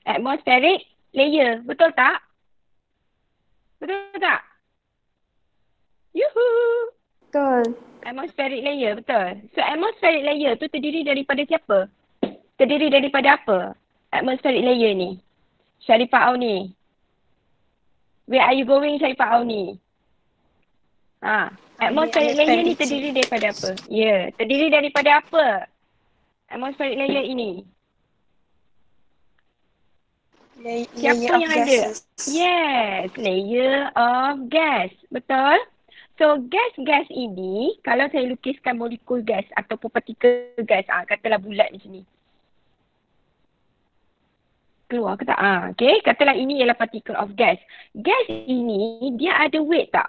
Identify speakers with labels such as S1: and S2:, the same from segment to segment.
S1: Atmospheric layer. Betul tak? Betul tak? Yuhu.
S2: Betul.
S1: Atmospheric layer, betul. So, atmospheric layer tu terdiri daripada siapa? Terdiri daripada apa? Atmospheric layer ni. Sharifah Auni. Where are you going, Sharifah Auni? Atmospheric layer ni terdiri daripada apa? Ya, terdiri daripada apa? Atmospheric layer ini. Siapa yang ada? Yes, layer of gas. Betul? So, gas-gas ini, kalau saya lukiskan molekul gas ataupun partikel gas, katalah bulat di sini. Keluar ke tak? Okay, katalah ini ialah particle of gas. Gas ini, dia ada weight tak?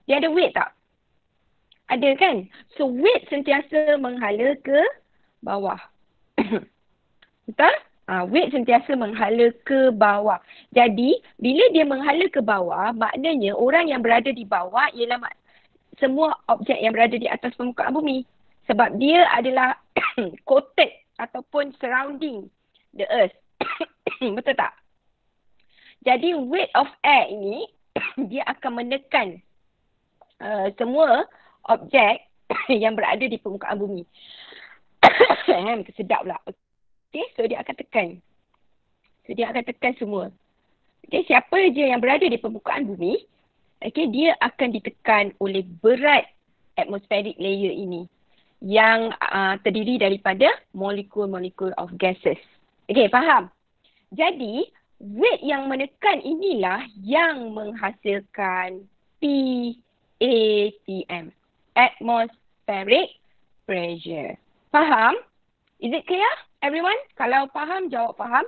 S1: Dia ada weight tak? Ada kan? So, weight sentiasa menghala ke bawah. Betul? Weight sentiasa menghala ke bawah. Jadi, bila dia menghala ke bawah, maknanya orang yang berada di bawah ialah semua objek yang berada di atas permukaan bumi. Sebab dia adalah coated ataupun surrounding the earth. Betul tak? Jadi, weight of air ini, dia akan menekan semua objek yang berada di permukaan bumi. Kesedap pula. Okay, so dia akan tekan. So dia akan tekan semua. Okay, siapa je yang berada di permukaan bumi, okay, dia akan ditekan oleh berat atmospheric layer ini yang terdiri daripada molekul-molekul of gases. Okay, faham? Jadi, weight yang menekan inilah yang menghasilkan PATM. Atmospheric pressure. Faham? Is it clear, everyone? Kalau faham, jawab faham.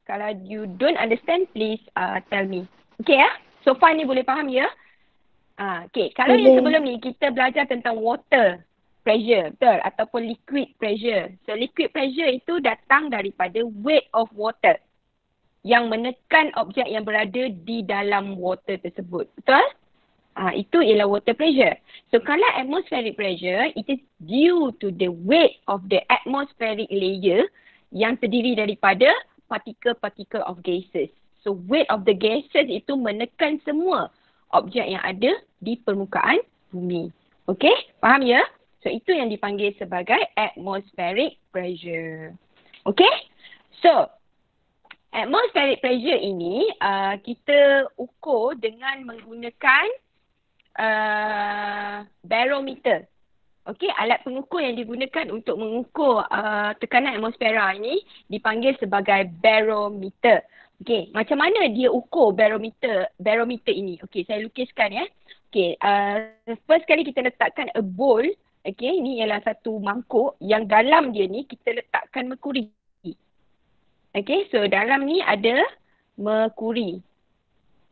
S1: Kalau you don't understand, please tell me. Okay ya? So far ni boleh faham ya? Okay, kalau yang sebelum ni kita belajar tentang water pressure, betul? Ataupun liquid pressure. So liquid pressure itu datang daripada weight of water yang menekan objek yang berada di dalam water tersebut. Betul? Itu ialah water pressure. So, kalau atmospheric pressure, it is due to the weight of the atmospheric layer yang terdiri daripada partikel-partikel of gases. So, weight of the gases itu menekan semua objek yang ada di permukaan bumi. Okay? Faham ya? So, itu yang dipanggil sebagai atmospheric pressure. Okay? So, atmospheric pressure ini kita ukur dengan menggunakan barometer. Okey, alat pengukur yang digunakan untuk mengukur tekanan atmosfera ini dipanggil sebagai barometer. Okey, macam mana dia ukur barometer ini? Okey, saya lukiskan ya. Okey, first kali kita letakkan a bowl. Okey, ini ialah satu mangkuk yang dalam dia ni kita letakkan merkuri. Okey, so dalam ni ada merkuri.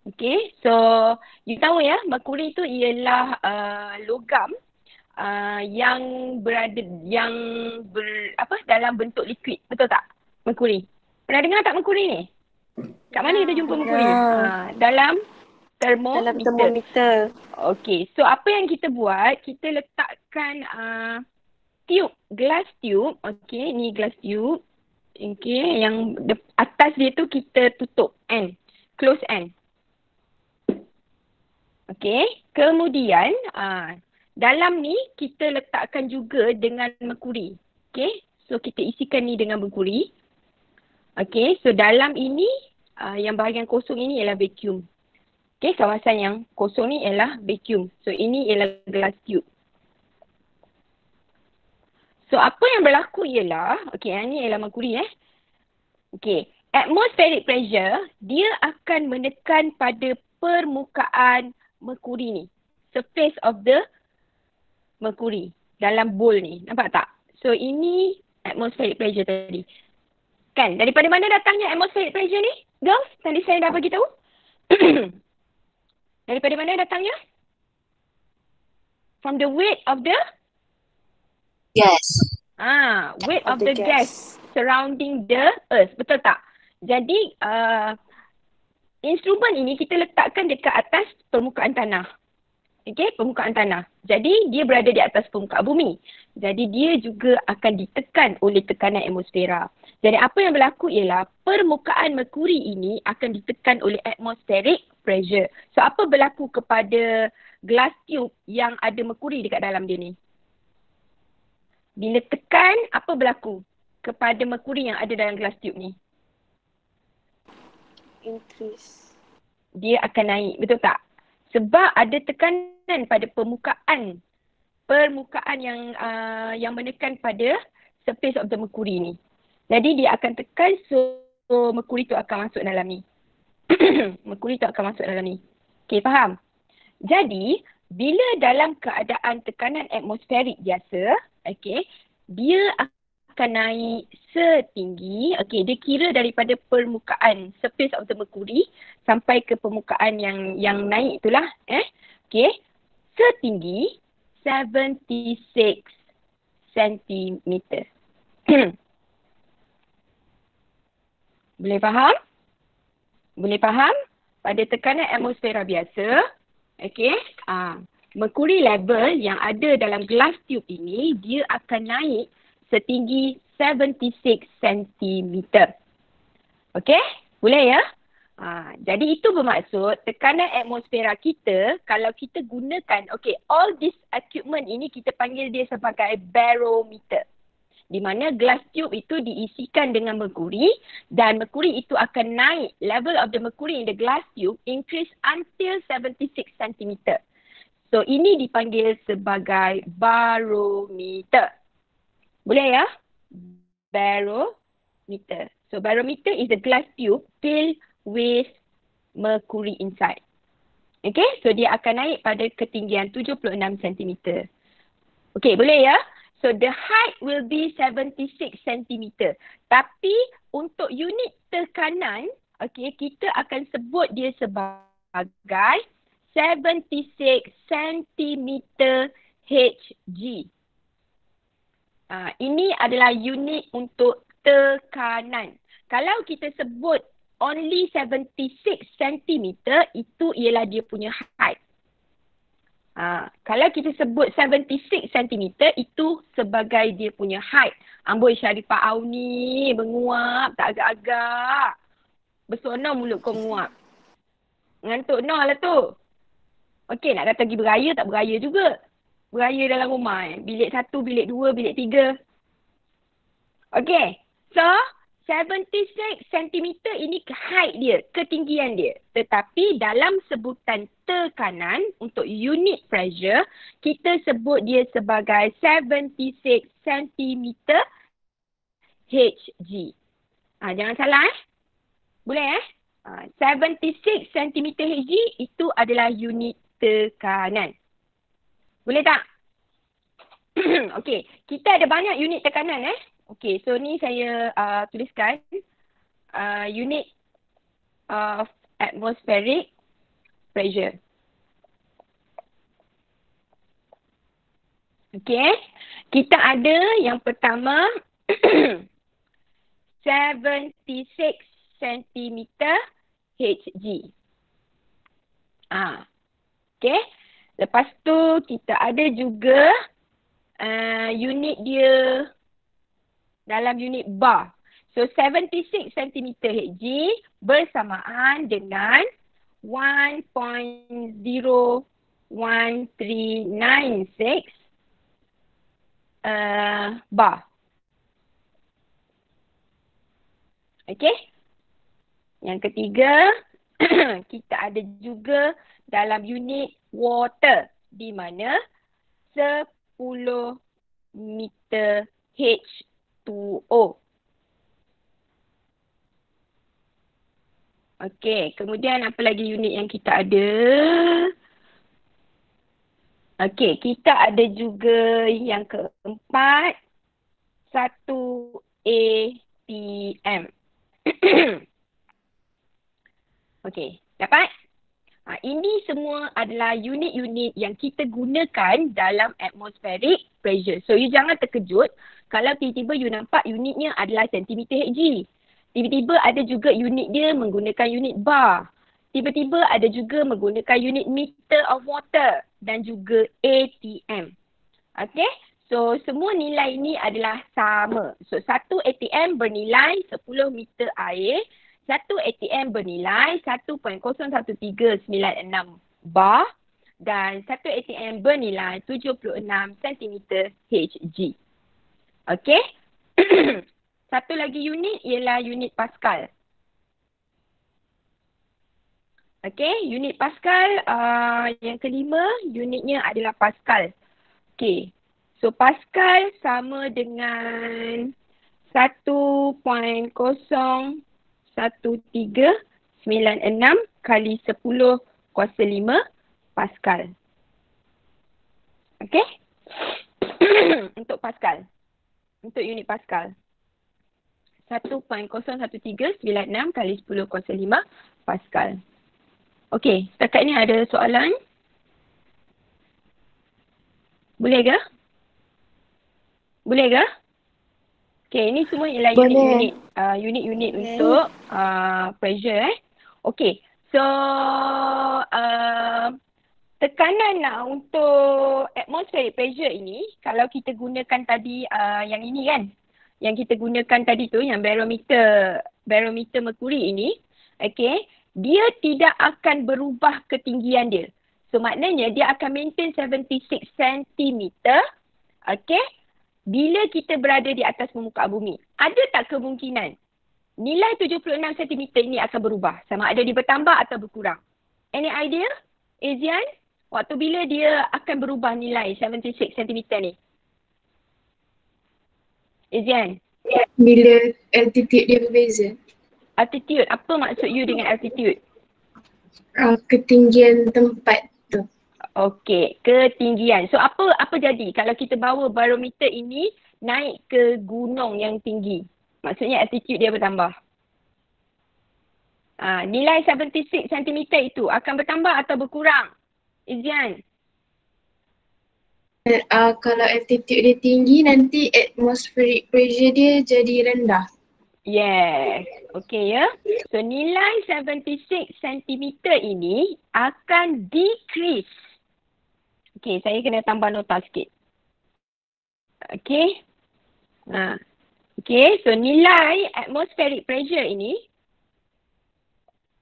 S1: Okay, so you tahu ya, merkuri itu ialah logam yang berada dalam bentuk liquid, betul tak? Merkuri. Pernah dengar tak merkuri ni? Kat mana kita jumpa merkuri? Dalam termometer. Okay, so apa yang kita buat? Kita letakkan glass tube. Okay, ni glass tube. Okay, yang atas dia tu kita tutup end, close end. Okay, kemudian dalam ni kita letakkan juga dengan merkuri. Okay, so kita isikan ni dengan merkuri. Okay, so dalam ini yang bahagian kosong ini ialah vacuum. Okay, kawasan yang kosong ni ialah vacuum. So ini ialah glass tube. So apa yang berlaku ialah, okay, yang ni ialah merkuri Okay, atmospheric pressure dia akan menekan pada permukaan merkuri ni. Surface of the merkuri dalam bowl ni. Nampak tak? So ini atmospheric pressure tadi. Kan? Daripada mana datangnya atmospheric pressure ni? Girls, tadi saya dah bagi tahu. Daripada mana datangnya? From the weight of the
S2: gas.
S1: Weight of the gas surrounding the earth. Betul tak? Jadi instrumen ini kita letakkan dekat atas permukaan tanah. Okay, permukaan tanah. Jadi dia berada di atas permukaan bumi. Jadi dia juga akan ditekan oleh tekanan atmosfera. Jadi apa yang berlaku ialah permukaan Merkuri ini akan ditekan oleh atmospheric pressure. So apa berlaku kepada glass tube yang ada Merkuri dekat dalam dia ni? Bila tekan, apa berlaku kepada Merkuri yang ada dalam glass tube ni?
S2: Increase.
S1: Dia akan naik, betul tak? Sebab ada tekanan pada permukaan yang menekan pada surface of the Mercury ni. Jadi dia akan tekan, so Mercury tu akan masuk dalam ni. Mercury tu akan masuk dalam ni. Okay, faham? Jadi, bila dalam keadaan tekanan atmosferik biasa, okay, dia akan naik setinggi, okay, dia kira daripada permukaan surface of the Mercury sampai ke permukaan yang naik itulah, okay, setinggi 76 cm. Boleh faham? Boleh faham? Pada tekanan atmosfera biasa, okay, Mercury level yang ada dalam glass tube ini, dia akan naik setinggi 76 cm. Okay? Boleh ya? Jadi itu bermaksud tekanan atmosfera kita, kalau kita gunakan, okay, all this equipment ini kita panggil dia sebagai barometer. Di mana glass tube itu diisikan dengan merkuri dan merkuri itu akan naik, level of the mercury in the glass tube increase until 76 cm. So ini dipanggil sebagai barometer. Boleh ya? Barometer. So barometer is a glass tube filled with mercury inside. Okay, so dia akan naik pada ketinggian 76 cm. Okay, boleh ya? So the height will be 76 cm. Tapi untuk unit tekanan, okay, kita akan sebut dia sebagai 76 cm Hg. Ini adalah unit untuk tekanan. Kalau kita sebut only 76 cm, itu ialah dia punya height. Kalau kita sebut 76 cm, itu sebagai dia punya height. Amboi Sharifah Auni, menguap tak agak-agak. Bersonong mulut kau menguap. Ngantuk noh lah tu. Okey, nak kata pergi beraya, tak beraya juga. Beraya dalam rumah. Bilik 1, bilik 2, bilik 3. Okey, so 76 cm ini height dia, ketinggian dia. Tetapi dalam sebutan tekanan untuk unit pressure, kita sebut dia sebagai 76 cm Hg. Jangan salah Boleh 76 cm Hg itu adalah unit tekanan. Boleh tak? Okey, kita ada banyak unit tekanan Okey, so ni saya tuliskan unit of atmospheric pressure. Okey, kita ada yang pertama 76 cm Hg. Okey, lepas tu kita ada juga unit dia dalam unit bar. So 76 cm Hg bersamaan dengan 1.01396 bar. Okey. Yang ketiga, kita ada juga dalam unit water di mana 10 meter H2O. Okey, kemudian apa lagi unit yang kita ada? Okey, kita ada juga yang keempat 1 APM. Okey, dapat? Ini semua adalah unit-unit yang kita gunakan dalam atmospheric pressure. So, you jangan terkejut kalau tiba-tiba you nampak unitnya adalah centimeter Hg. Tiba-tiba ada juga unit dia menggunakan unit bar. tiba-tiba ada juga menggunakan unit meter of water dan juga ATM. Okay, so semua nilai ini adalah sama. So satu ATM bernilai 10 meter air, satu ATM bernilai 1.01396 bar dan satu ATM bernilai 76 cm Hg. Okay. Satu lagi unit ialah unit Pascal. Okay, unit Pascal yang kelima unitnya adalah Pascal. Okay, so Pascal sama dengan 1.01396 kali 10 kuasa 5 Pascal. Okay. Untuk Pascal. Untuk unit Pascal. 1.01396 kali 10 kuasa 5 Pascal. Okey, setakat ni ada soalan? Boleh ke? Boleh ke? Okey, ini semua ialah unit-unit. Unit-unit untuk pressure Okey, so tekanan lah untuk atmospheric pressure ini, kalau kita gunakan tadi yang ini kan, yang kita gunakan tadi tu, yang barometer merkuri ini, okey, dia tidak akan berubah ketinggian dia. So maknanya dia akan maintain 76 cm, okey, bila kita berada di atas permukaan bumi. Ada tak kemungkinan nilai 76 cm ini akan berubah? Sama ada dia bertambah atau berkurang? Any idea, Ezian? Waktu bila dia akan berubah nilai 76 cm ni? Ezian?
S2: Bila altitude dia berbeza.
S1: Altitude, apa maksud you dengan altitude?
S2: Ketinggian tempat tu.
S1: Okey, ketinggian. So apa jadi kalau kita bawa barometer ini naik ke gunung yang tinggi? Maksudnya altitude dia bertambah. Nilai 76 cm itu akan bertambah atau berkurang? Izian?
S2: Kalau altitude dia tinggi, nanti atmospheric pressure dia jadi rendah.
S1: Yes. Okey ya. So nilai 76 cm ini akan decrease. Okey, saya kena tambah nota sikit. Okey. Okey, so nilai atmospheric pressure ini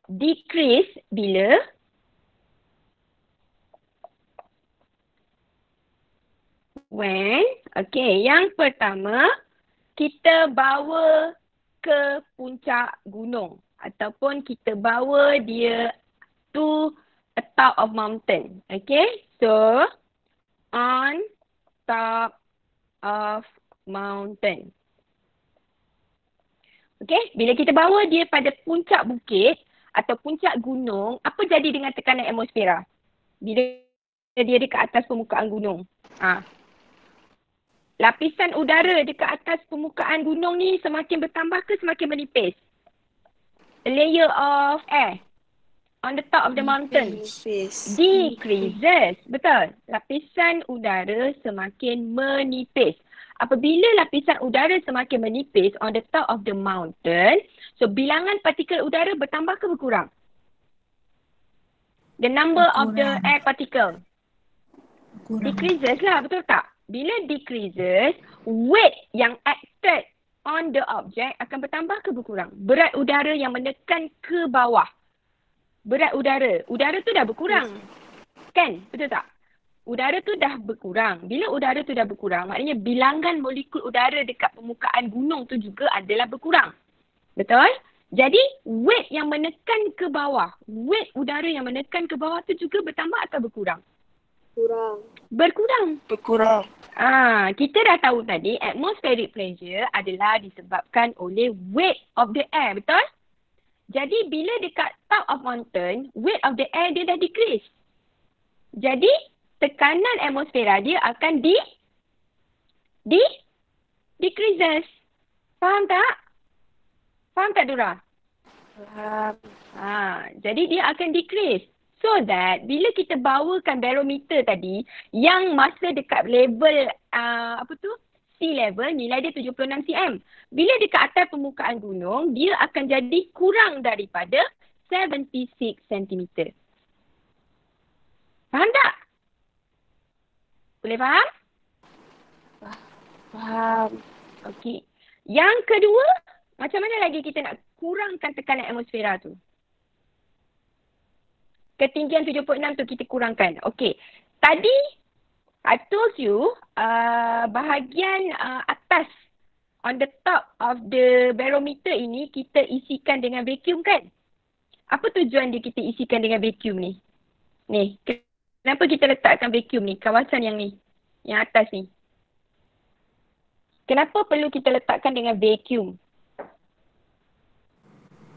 S1: decrease bila yang pertama kita bawa ke puncak gunung ataupun kita bawa dia to a top of mountain. Okay, so on top of mountain. Okay, bila kita bawa dia pada puncak bukit atau puncak gunung, apa jadi dengan tekanan atmosfera bila dia dekat atas permukaan gunung? Lapisan udara dekat atas permukaan gunung ni semakin bertambah ke semakin menipis? A layer of air on the top of the mountain decreases. Betul. Lapisan udara semakin menipis. Apabila lapisan udara semakin menipis on the top of the mountain, so bilangan partikel udara bertambah ke berkurang? The number of the air particle decreases lah, betul tak? Bila decreases, weight yang acted on the object akan bertambah ke berkurang? Berat udara yang menekan ke bawah. Berat udara tu dah berkurang. Kan? Betul tak? Udara tu dah berkurang. Bila udara tu dah berkurang, maknanya bilangan molekul udara dekat permukaan gunung tu juga adalah berkurang. Betul? Jadi, weight yang menekan ke bawah, weight udara yang menekan ke bawah tu juga bertambah atau berkurang? Berkurang. Kita dah tahu tadi atmospheric pressure adalah disebabkan oleh weight of the air, betul? Jadi bila dekat top of mountain, weight of the air dia dah decrease. Jadi tekanan atmosfera dia akan decreases. Faham tak? Faham tak, Dura?
S2: Faham.
S1: Jadi dia akan decrease. So that bila kita bawakan barometer tadi yang masa dekat level sea level, nilai dia 76 cm. Bila dekat atas permukaan gunung, dia akan jadi kurang daripada 76 cm. Faham tak? Boleh faham?
S2: Faham.
S1: Okey. Yang kedua, macam mana lagi kita nak kurangkan tekanan atmosfera tu? Ketinggian 76 tu kita kurangkan. Okey. Tadi, I told you, bahagian atas, on the top of the barometer ini, kita isikan dengan vacuum kan? Apa tujuan dia kita isikan dengan vacuum ni? Ni, kenapa kita letakkan vacuum ni? Kawasan yang ni, yang atas ni. Kenapa perlu kita letakkan dengan vacuum?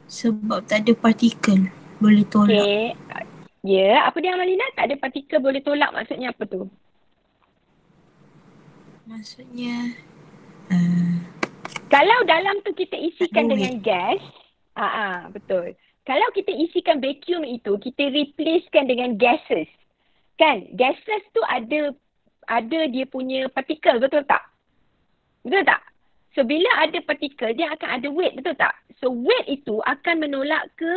S3: Sebab tak ada partikel boleh tolak.
S1: Okey. Ya, apa dia Amalina? Tak ada partikel boleh tolak, maksudnya apa tu?
S3: Maksudnya
S1: Kalau dalam tu kita isikan
S3: Tak ada
S1: dengan gas, betul. Kalau kita isikan vacuum itu, kita replacekan dengan gases. Kan? Gases tu ada dia punya partikel, betul tak? Betul tak? So, bila ada partikel, dia akan ada weight, betul tak? So, weight itu akan menolak ke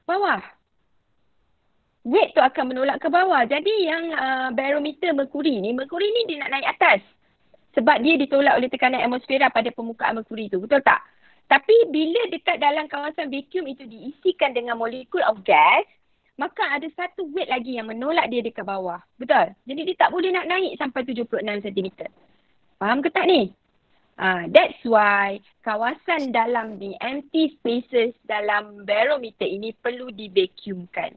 S1: bawah. Weight tu akan menolak ke bawah. Jadi, yang barometer merkuri ni dia nak naik atas. Sebab dia ditolak oleh tekanan atmosfera pada permukaan merkuri tu, betul tak? Tapi, bila dekat dalam kawasan vacuum itu diisikan dengan molekul of gas, maka ada satu weight lagi yang menolak dia dekat bawah. Betul? Jadi, dia tak boleh nak naik sampai 76 cm. Faham ke tak ni? That's why kawasan dalam ni, empty spaces dalam barometer ini perlu divacuumkan.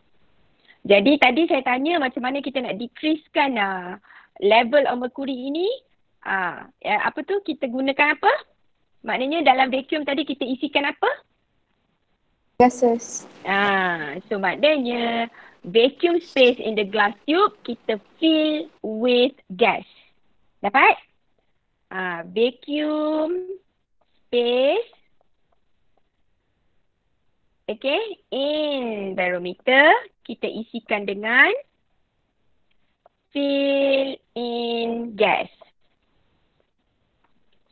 S1: Jadi tadi saya tanya macam mana kita nak decreasekan level of mercury ini. Apa tu? Kita gunakan apa? Maknanya dalam vacuum tadi kita isikan apa?
S2: Gases.
S1: So maknanya vacuum space in the glass tube kita fill with gas. Dapat? Vacuum space, okay, in barometer kita isikan dengan fill in gas,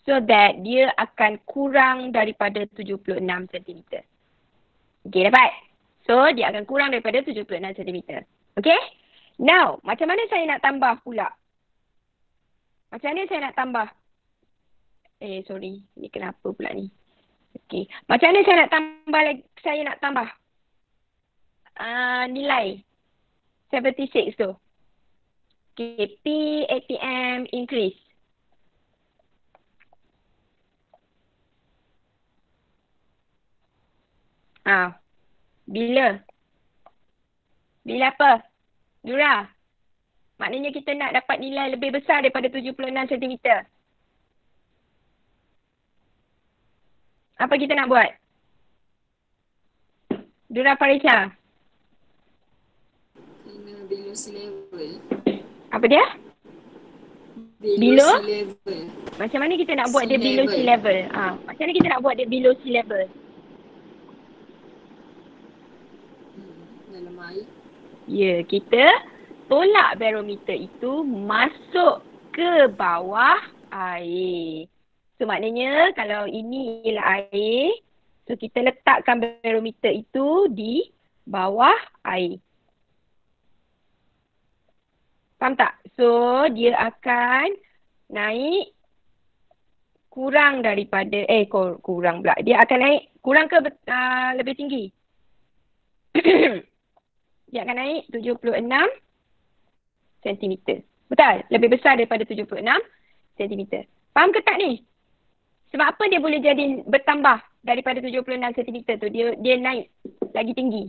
S1: so that dia akan kurang daripada 76 cm. Okay, dapat? So dia akan kurang daripada 76 cm. Okay? Now, macam mana saya nak tambah pula? Macam mana saya nak tambah? Sorry. Ni kenapa pula ni? Okey. Macam mana saya nak tambah nilai 76 tu? Okey. P atm increase. Bila? Bila apa? Nura? Maknanya kita nak dapat nilai lebih besar daripada 76 cm. Apa kita nak buat? Dura Farisha.
S4: Kena below sea level.
S1: Apa dia? Below?
S4: Sea level.
S1: Macam mana kita nak buat
S4: Sea
S1: dia below
S4: level.
S1: sea level? Macam mana kita nak buat dia below sea level?
S4: Dalam air.
S1: Ya, kita tolak barometer itu masuk ke bawah air. So maknanya kalau ini ialah air, so kita letakkan barometer itu di bawah air. Faham tak? So dia akan naik kurang daripada, kurang pula. Dia akan naik kurang ke lebih tinggi? Dia akan naik 76 cm. Betul? Lebih besar daripada 76 cm. Faham ke tak ni? Sebab apa dia boleh jadi bertambah daripada 76 cm tu? Dia naik lagi tinggi.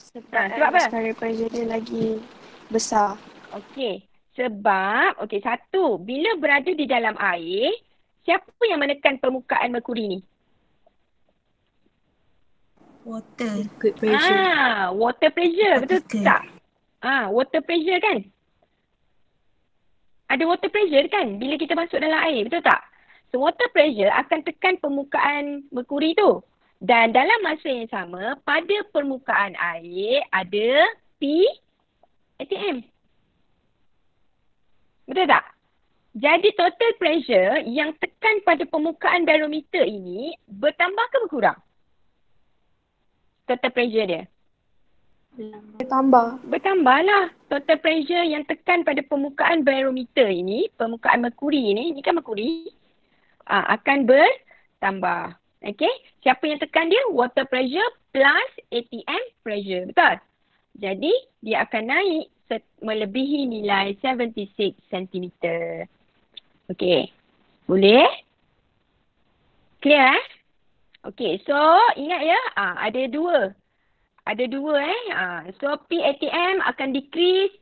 S2: Sebab
S1: apa?
S2: atmospheric pressure dia lagi besar.
S1: Okey. Sebab, satu, bila berada di dalam air, siapa yang menekan permukaan merkuri ni?
S3: Water.
S4: Liquid pressure.
S1: Water pressure. Betul
S3: Particle.
S1: tak? Water pressure kan? Ada water pressure kan bila kita masuk dalam air, betul tak? So water pressure akan tekan permukaan merkuri tu. Dan dalam masa yang sama, pada permukaan air ada P atm. Betul tak? Jadi total pressure yang tekan pada permukaan barometer ini bertambah ke berkurang? total pressure dia?
S2: Bertambah.
S1: Bertambahlah. Total pressure yang tekan pada permukaan barometer ini, permukaan merkuri ini kan merkuri, akan bertambah. Okay. Siapa yang tekan dia? Water pressure plus ATM pressure. Betul? Jadi, dia akan naik melebihi nilai 76 cm. Okay. Boleh? Clear Okay. So, ingat ya. Ada dua. So, PATM akan decrease.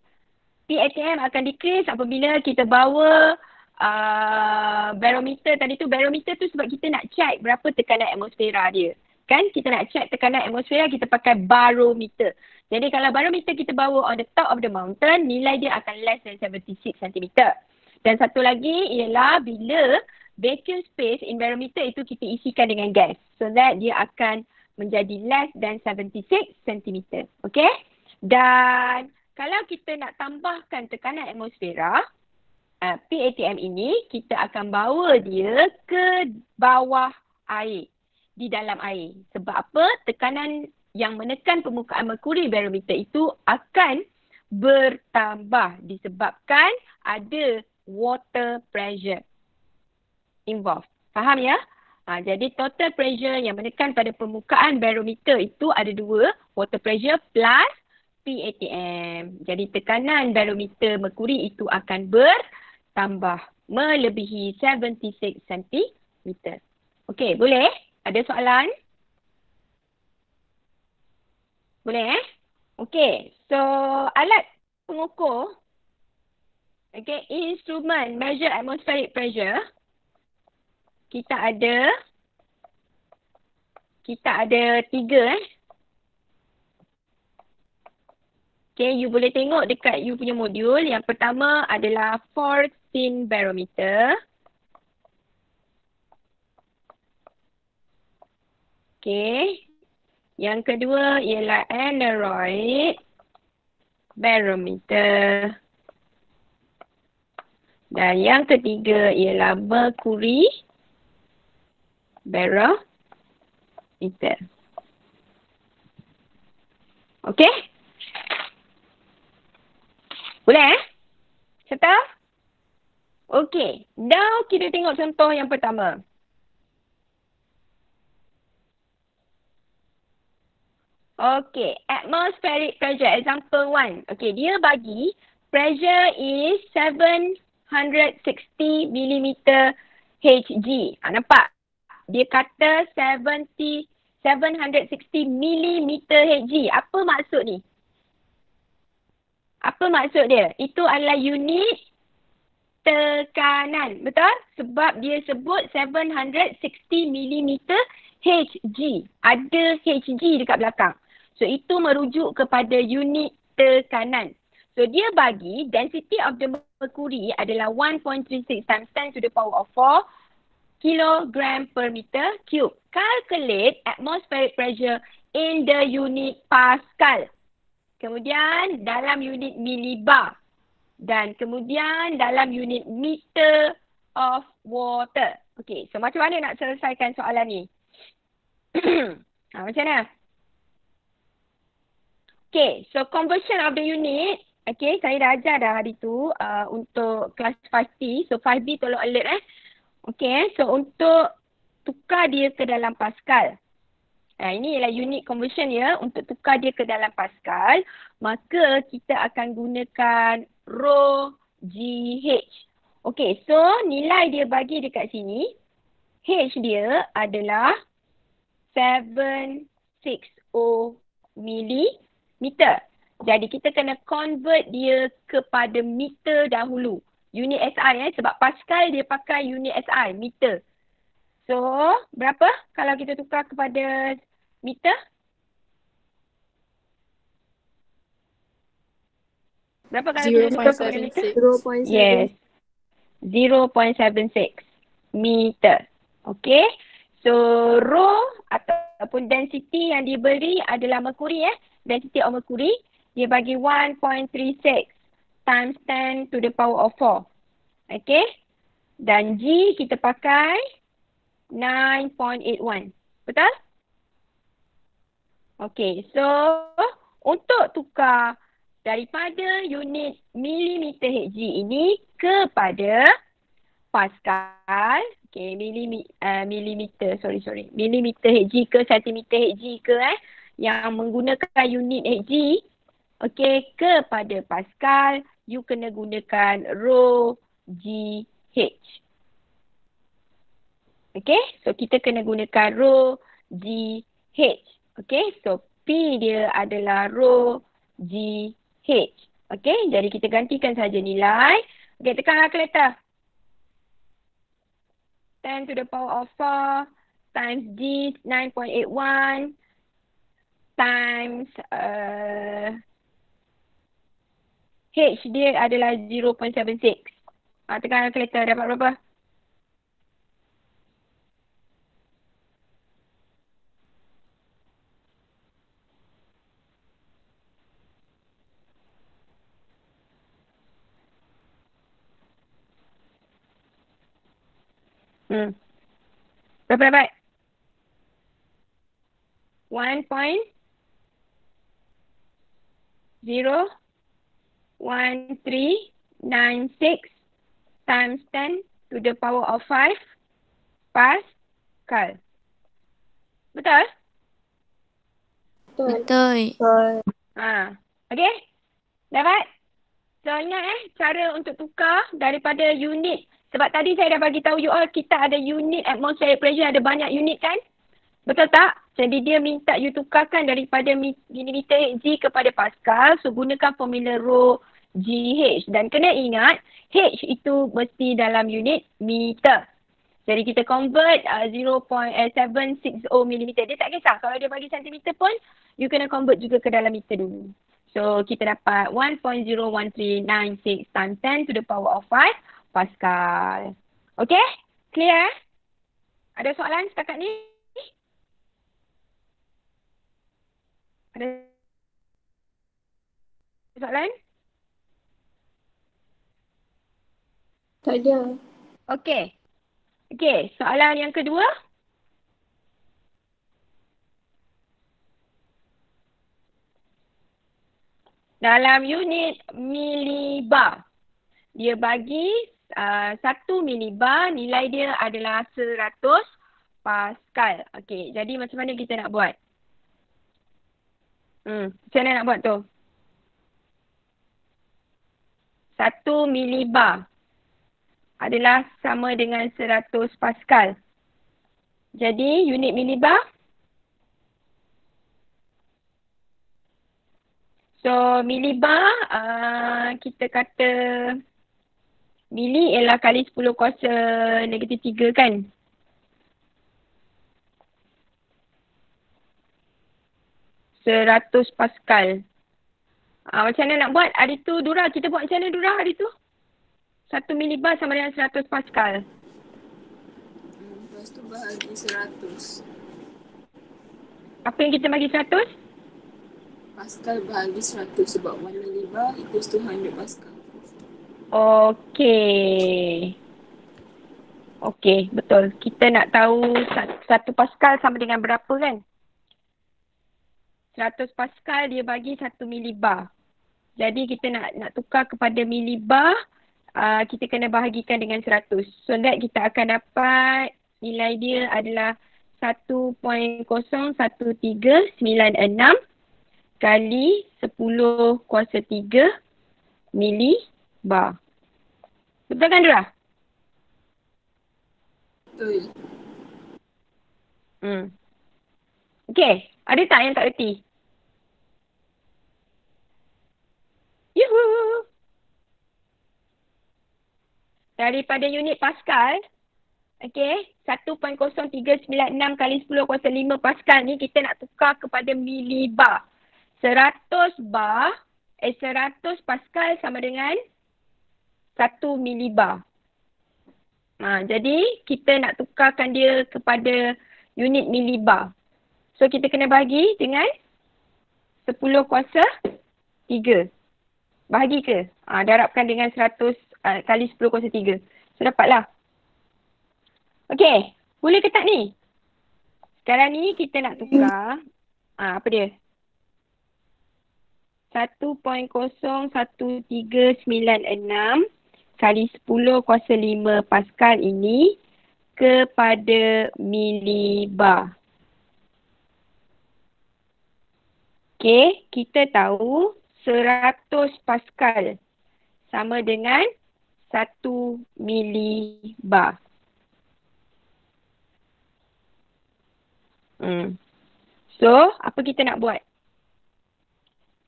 S1: PATM akan decrease apabila kita bawa barometer tadi tu. Barometer tu sebab kita nak check berapa tekanan atmosfera dia. Kan kita nak check tekanan atmosfera, kita pakai barometer. Jadi kalau barometer kita bawa on the top of the mountain, nilai dia akan less than 76 cm. Dan satu lagi ialah bila vacuum space in barometer itu kita isikan dengan gas. So that dia akan menjadi less than 76 cm. Okay? Dan kalau kita nak tambahkan tekanan atmosfera, PATM ini kita akan bawa dia ke bawah air, di dalam air. Sebab apa? Tekanan yang menekan permukaan merkuri barometer itu akan bertambah disebabkan ada water pressure involved. Faham ya? Jadi total pressure yang menekan pada permukaan barometer itu ada dua, water pressure plus PATM. Jadi tekanan barometer merkuri itu akan bertambah melebihi 76 cm. Okey, boleh? Ada soalan? Boleh Okey, so alat pengukur, instrument measure atmospheric pressure, kita ada 3 Okay, you boleh tengok dekat you punya modul. Yang pertama adalah Fortin barometer. Okay. Yang kedua ialah aneroid barometer. Dan yang ketiga ialah mercury barometer. Okay? Boleh Serta? Okay. Now kita tengok contoh yang pertama. Okay. Atmospheric pressure. Example 1. Okay. Dia bagi pressure is 760 millimeter Hg. Nampak? Dia kata 760 millimeter Hg. Apa maksud ni? Apa maksud dia? Itu adalah unit tekanan. Betul? Sebab dia sebut 760 millimeter Hg. Ada Hg dekat belakang. So, itu merujuk kepada unit tekanan. So, dia bagi density of the mercury adalah 1.36 times 10 to the power of 4 kilogram per meter cube. Calculate atmospheric pressure in the unit Pascal. Kemudian dalam unit millibar. Dan kemudian dalam unit meter of water. Okay, so macam mana nak selesaikan soalan ni? Macam mana? Okay, so conversion of the unit. Okay, saya dah ajar dah hari tu untuk kelas 5B. So 5B tolong alert Okay, so untuk tukar dia ke dalam Pascal. Ini ialah unit conversion ya. Untuk tukar dia ke dalam Pascal, maka kita akan gunakan rho GH. Okay, so nilai dia bagi dekat sini. H dia adalah 760 millimeter. Jadi kita kena convert dia kepada meter dahulu. Unit SI sebab Pascal dia pakai unit SI, meter. So, berapa kalau kita tukar kepada meter? Berapa kalau kita tukar kepada meter?
S2: 0.7.
S1: Yes. 0.76 meter. Okay. So, rho ataupun density yang diberi adalah merkuri Density of merkuri. Dia bagi 1.36 times 10 to the power of 4. Okay. Dan G kita pakai 9.81. Betul? Okay, so untuk tukar daripada unit milimeter Hg ini kepada Pascal, okay, milimeter Hg ke sentimeter Hg ke yang menggunakan unit Hg, okay, kepada Pascal, you kena gunakan rho GH. Okay, so kita kena gunakan rho GH. Okay, so P dia adalah rho GH. Okay, jadi kita gantikan saja nilai. Okay, tekan kalkulator. 10 to the power of 4 times G 9.81 times H dia adalah 0.76. Tekan kalkulator, dapat berapa? Berapa dapat? 1.01396 times 10 to the power of 5 Pascal. Betul?
S3: Betul.
S1: Okay? Dapat? So ingat cara untuk tukar daripada unit. Sebab tadi saya dah bagi tahu you all kita ada unit atmospheric pressure, ada banyak unit kan? Betul tak? Jadi dia minta you tukarkan daripada milimeter Hg kepada Pascal. So gunakan formula rho GH. Dan kena ingat H itu mesti dalam unit meter. Jadi kita convert 0.760 mm. Dia tak kisah. Kalau dia bagi centimeter pun, you kena convert juga ke dalam meter dulu. So kita dapat 1.01396 times 10 to the power of 5 Pascal. Okay? Clear? Ada soalan setakat ni? Ada soalan?
S4: Tak ada.
S1: Okay. Okay, soalan yang kedua. Dalam unit milibar, dia bagi 1 milibar, nilai dia adalah 100 Pascal. Okay, jadi macam mana kita nak buat? Macam mana nak buat tu? 1 milibar adalah sama dengan 100 Pascal. Jadi unit milibar. So milibar kita kata mili ialah kali 10 kuasa negatif 3 kan? Seratus Pascal. Macam mana nak buat? Hari tu Dura, kita buat macam mana Dura hari tu? 1 milibar sama dengan 100 Pascal.
S4: Lepas tu bahagi 100.
S1: Apa yang kita bagi 100?
S4: Pascal bahagi 100 sebab 1 milibar equals to 100 Pascal.
S1: Okey. Okey, betul. Kita nak tahu 1 Pascal sama dengan berapa kan? 100 Pascal dia bagi 1 milibar. Jadi kita nak tukar kepada milibar. Kita kena bahagikan dengan 100. So that kita akan dapat nilai dia adalah 1.01396 kali 10 kuasa 3 milibar. Betul kan Dura?
S4: Betul.
S1: Okay. Ada tak yang tak reti? Yuhu! Daripada unit Pascal, okay, 1.0396 kali 10 kuasa 5 Pascal ni kita nak tukar kepada milibar. 100 Pascal sama dengan 1 milibar. Jadi kita nak tukarkan dia kepada unit milibar. So kita kena bagi dengan 10 kuasa 3. Bahagi ke? Darabkan dengan 100 kali 10 kuasa 3. So dapatlah. Okay. Boleh ke tak ni? Sekarang ni kita nak tukar Apa dia? 1.01396 kali 10 kuasa 5 Pascal ini kepada milibar. Okey, kita tahu 100 Pascal sama dengan 1 milibar. So, apa kita nak buat?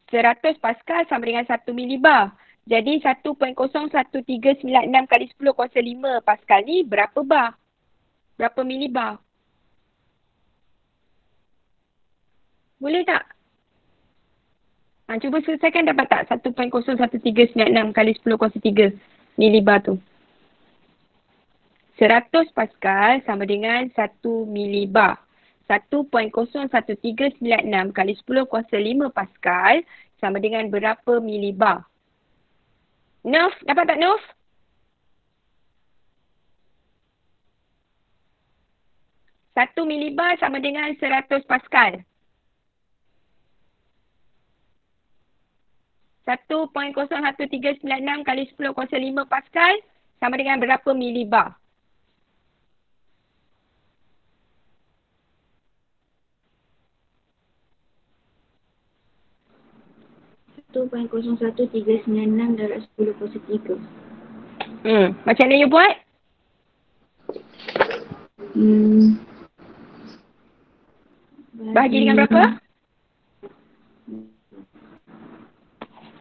S1: 100 Pascal sama dengan 1 milibar. Jadi 1.01396 kali 10 kuasa 5 Pascal ni berapa bar? Berapa milibar? Boleh tak? Cuba selesaikan, dapat tak 1.01396 kali 10 kuasa 3 milibar tu? 100 Pascal sama dengan 1 milibar. 1.01396 kali 10 kuasa 5 Pascal sama dengan berapa milibar? Nuf, dapat tak Nuf? Satu milibar sama dengan 100 Pascal. 1.01396 kali 10 kuasa 5 Pascal sama dengan berapa milibar?
S2: Satu 0.01396 darab 10 kuasa 3.
S1: Macam mana you buat? Bahagi dengan berapa?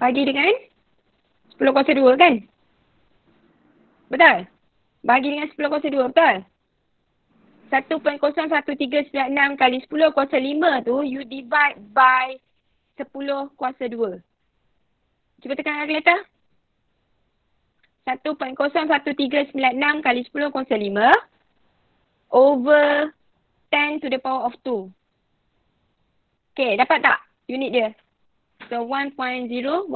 S1: Bahagi dengan 10 kuasa 2 kan? Betul? Bahagi dengan 10 kuasa 2, betul? 1.01396 kali 10 kuasa 5 tu you divide by 10 kuasa 2. Cuba tekan kalkulator. 1.01396 kali 10 kuasa 5 over 10 to the power of 2. Okay, dapat tak unit dia? So 1.01396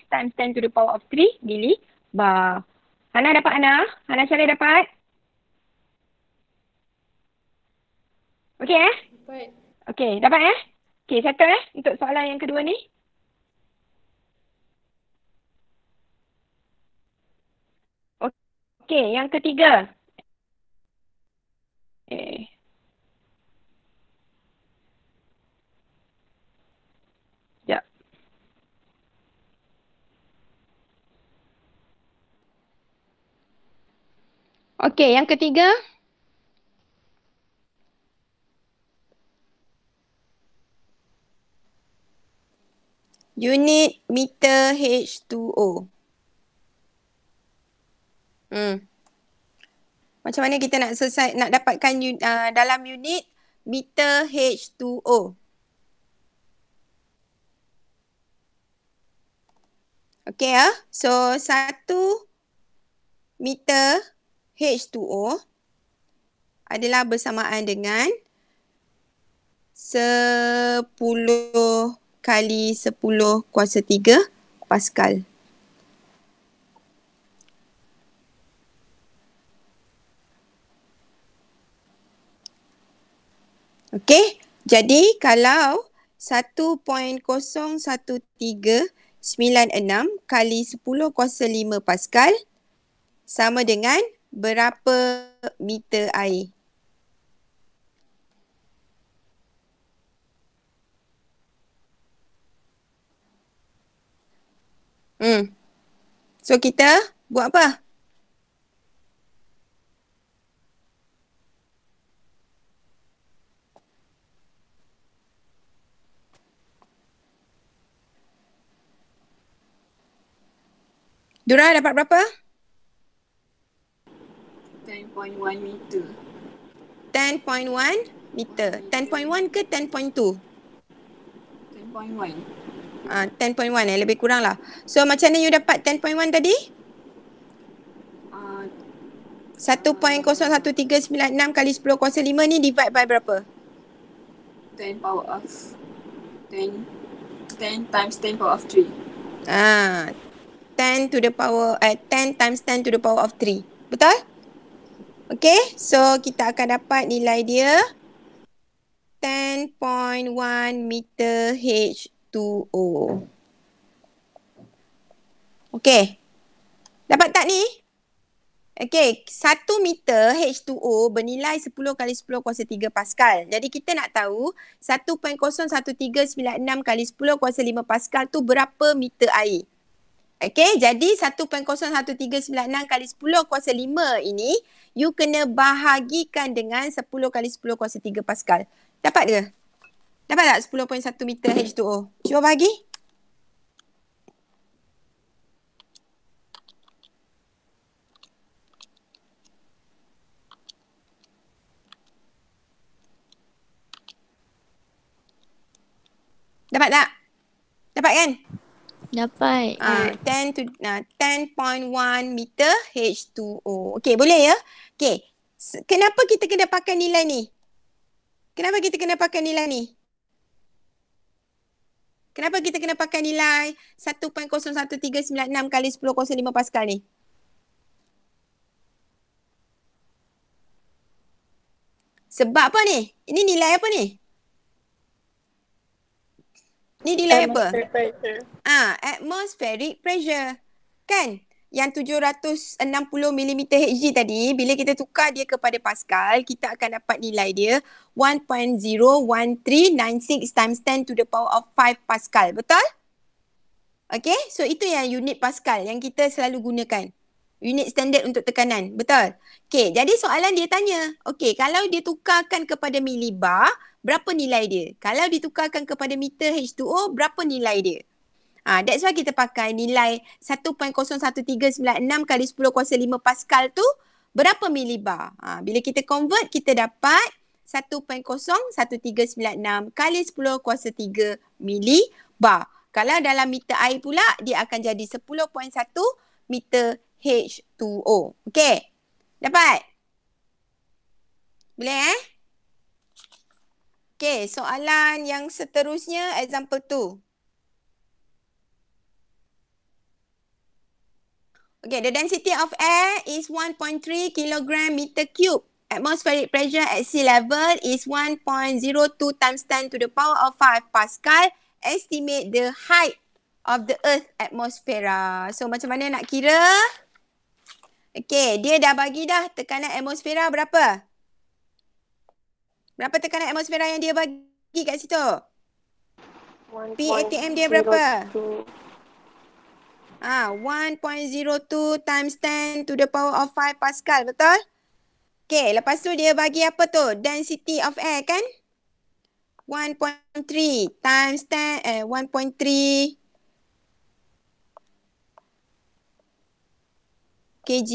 S1: times 10 to the power of 3 milibar. Hana dapat Hana? Hana Syarif dapat? Okay
S4: Dapat.
S1: Okay, dapat Okay, settle untuk soalan yang kedua ni. Okay, yang ketiga. Sekejap. Okay, yang ketiga. Unit meter H2O. Macam mana kita nak selesai, nak dapatkan dalam unit meter H2O? Okay so 1 meter H2O adalah bersamaan dengan 10 kali 10 kuasa 3 Pascal. Okey, jadi kalau 1.01396 kali 10 kuasa 5 Pascal sama dengan berapa meter air? So kita buat apa? Dura dapat berapa?
S4: 10.1 meter.
S1: 10.1 meter. 10.1 ke 10.2?
S4: 10.1.
S1: 10.1 lebih kurang lah. So macam mana you dapat 10.1 tadi? 1.01396 kali 10 kuasa 5 ni divide by berapa?
S4: 10 power of 10 times 10 power of 3.
S1: 10 to the power 10 times 10 to the power of 3. Betul? Okay, so kita akan dapat nilai dia
S5: 10.1 meter H2O. Okey. Dapat tak ni? Okey, 1 meter H2O bernilai 10 kali 10 kuasa 3 Pascal. Jadi kita nak tahu 1.01396 kali 10 kuasa 5 Pascal tu berapa meter air. Okey, jadi 1.01396 kali 10 kuasa 5 ini you kena bahagikan dengan 10 kali 10 kuasa 3 Pascal. Dapat ke? Dapat tak 10.1 meter H2O? Cuba bagi. Dapat tak? Dapat kan?
S6: Dapat.
S5: 10.1 meter H2O. Okey, boleh ya? Okey. Kenapa kita kena pakai nilai ni? Kenapa kita kena pakai nilai ni? Kenapa kita kena pakai nilai 1.01396 kali 10 kuasa 5 Pascal ni? Sebab apa ni? Ini nilai apa ni? Ni nilai apa? Atmospheric pressure. Kan? Yang 760 mm Hg tadi, bila kita tukar dia kepada Pascal, kita akan dapat nilai dia 1.01396 times 10 to the power of 5 Pascal. Betul? Okay, so itu yang unit Pascal yang kita selalu gunakan. Unit standard untuk tekanan. Betul? Okay, jadi soalan dia tanya, okay, kalau dia tukarkan kepada milibar, berapa nilai dia? Kalau ditukarkan kepada meter H2O, berapa nilai dia? That's why kita pakai nilai 1.01396 kali 10 kuasa 5 Pascal tu berapa milibar. Bila kita convert, kita dapat 1.01396 kali 10 kuasa 3 milibar. Kalau dalam meter air pula, dia akan jadi 10.1 meter H2O. Okey. Dapat? Boleh Okey, soalan yang seterusnya, example 2. Okay, the density of air is 1.3 kilogram meter cube. Atmospheric pressure at sea level is 1.02 times 10 to the power of 5 Pascal. Estimate the height of the Earth atmosphere. So, macam mana nak kira? Okay, dia dah bagi dah tekanan atmosfera berapa? Berapa tekanan atmosfera yang dia bagi kat situ? PATM dia berapa? 1.02 times 10 to the power of 5 Pascal, betul? Okay, lepas tu dia bagi apa tu? Density of air kan? 1.3 times 10, 1.3 kg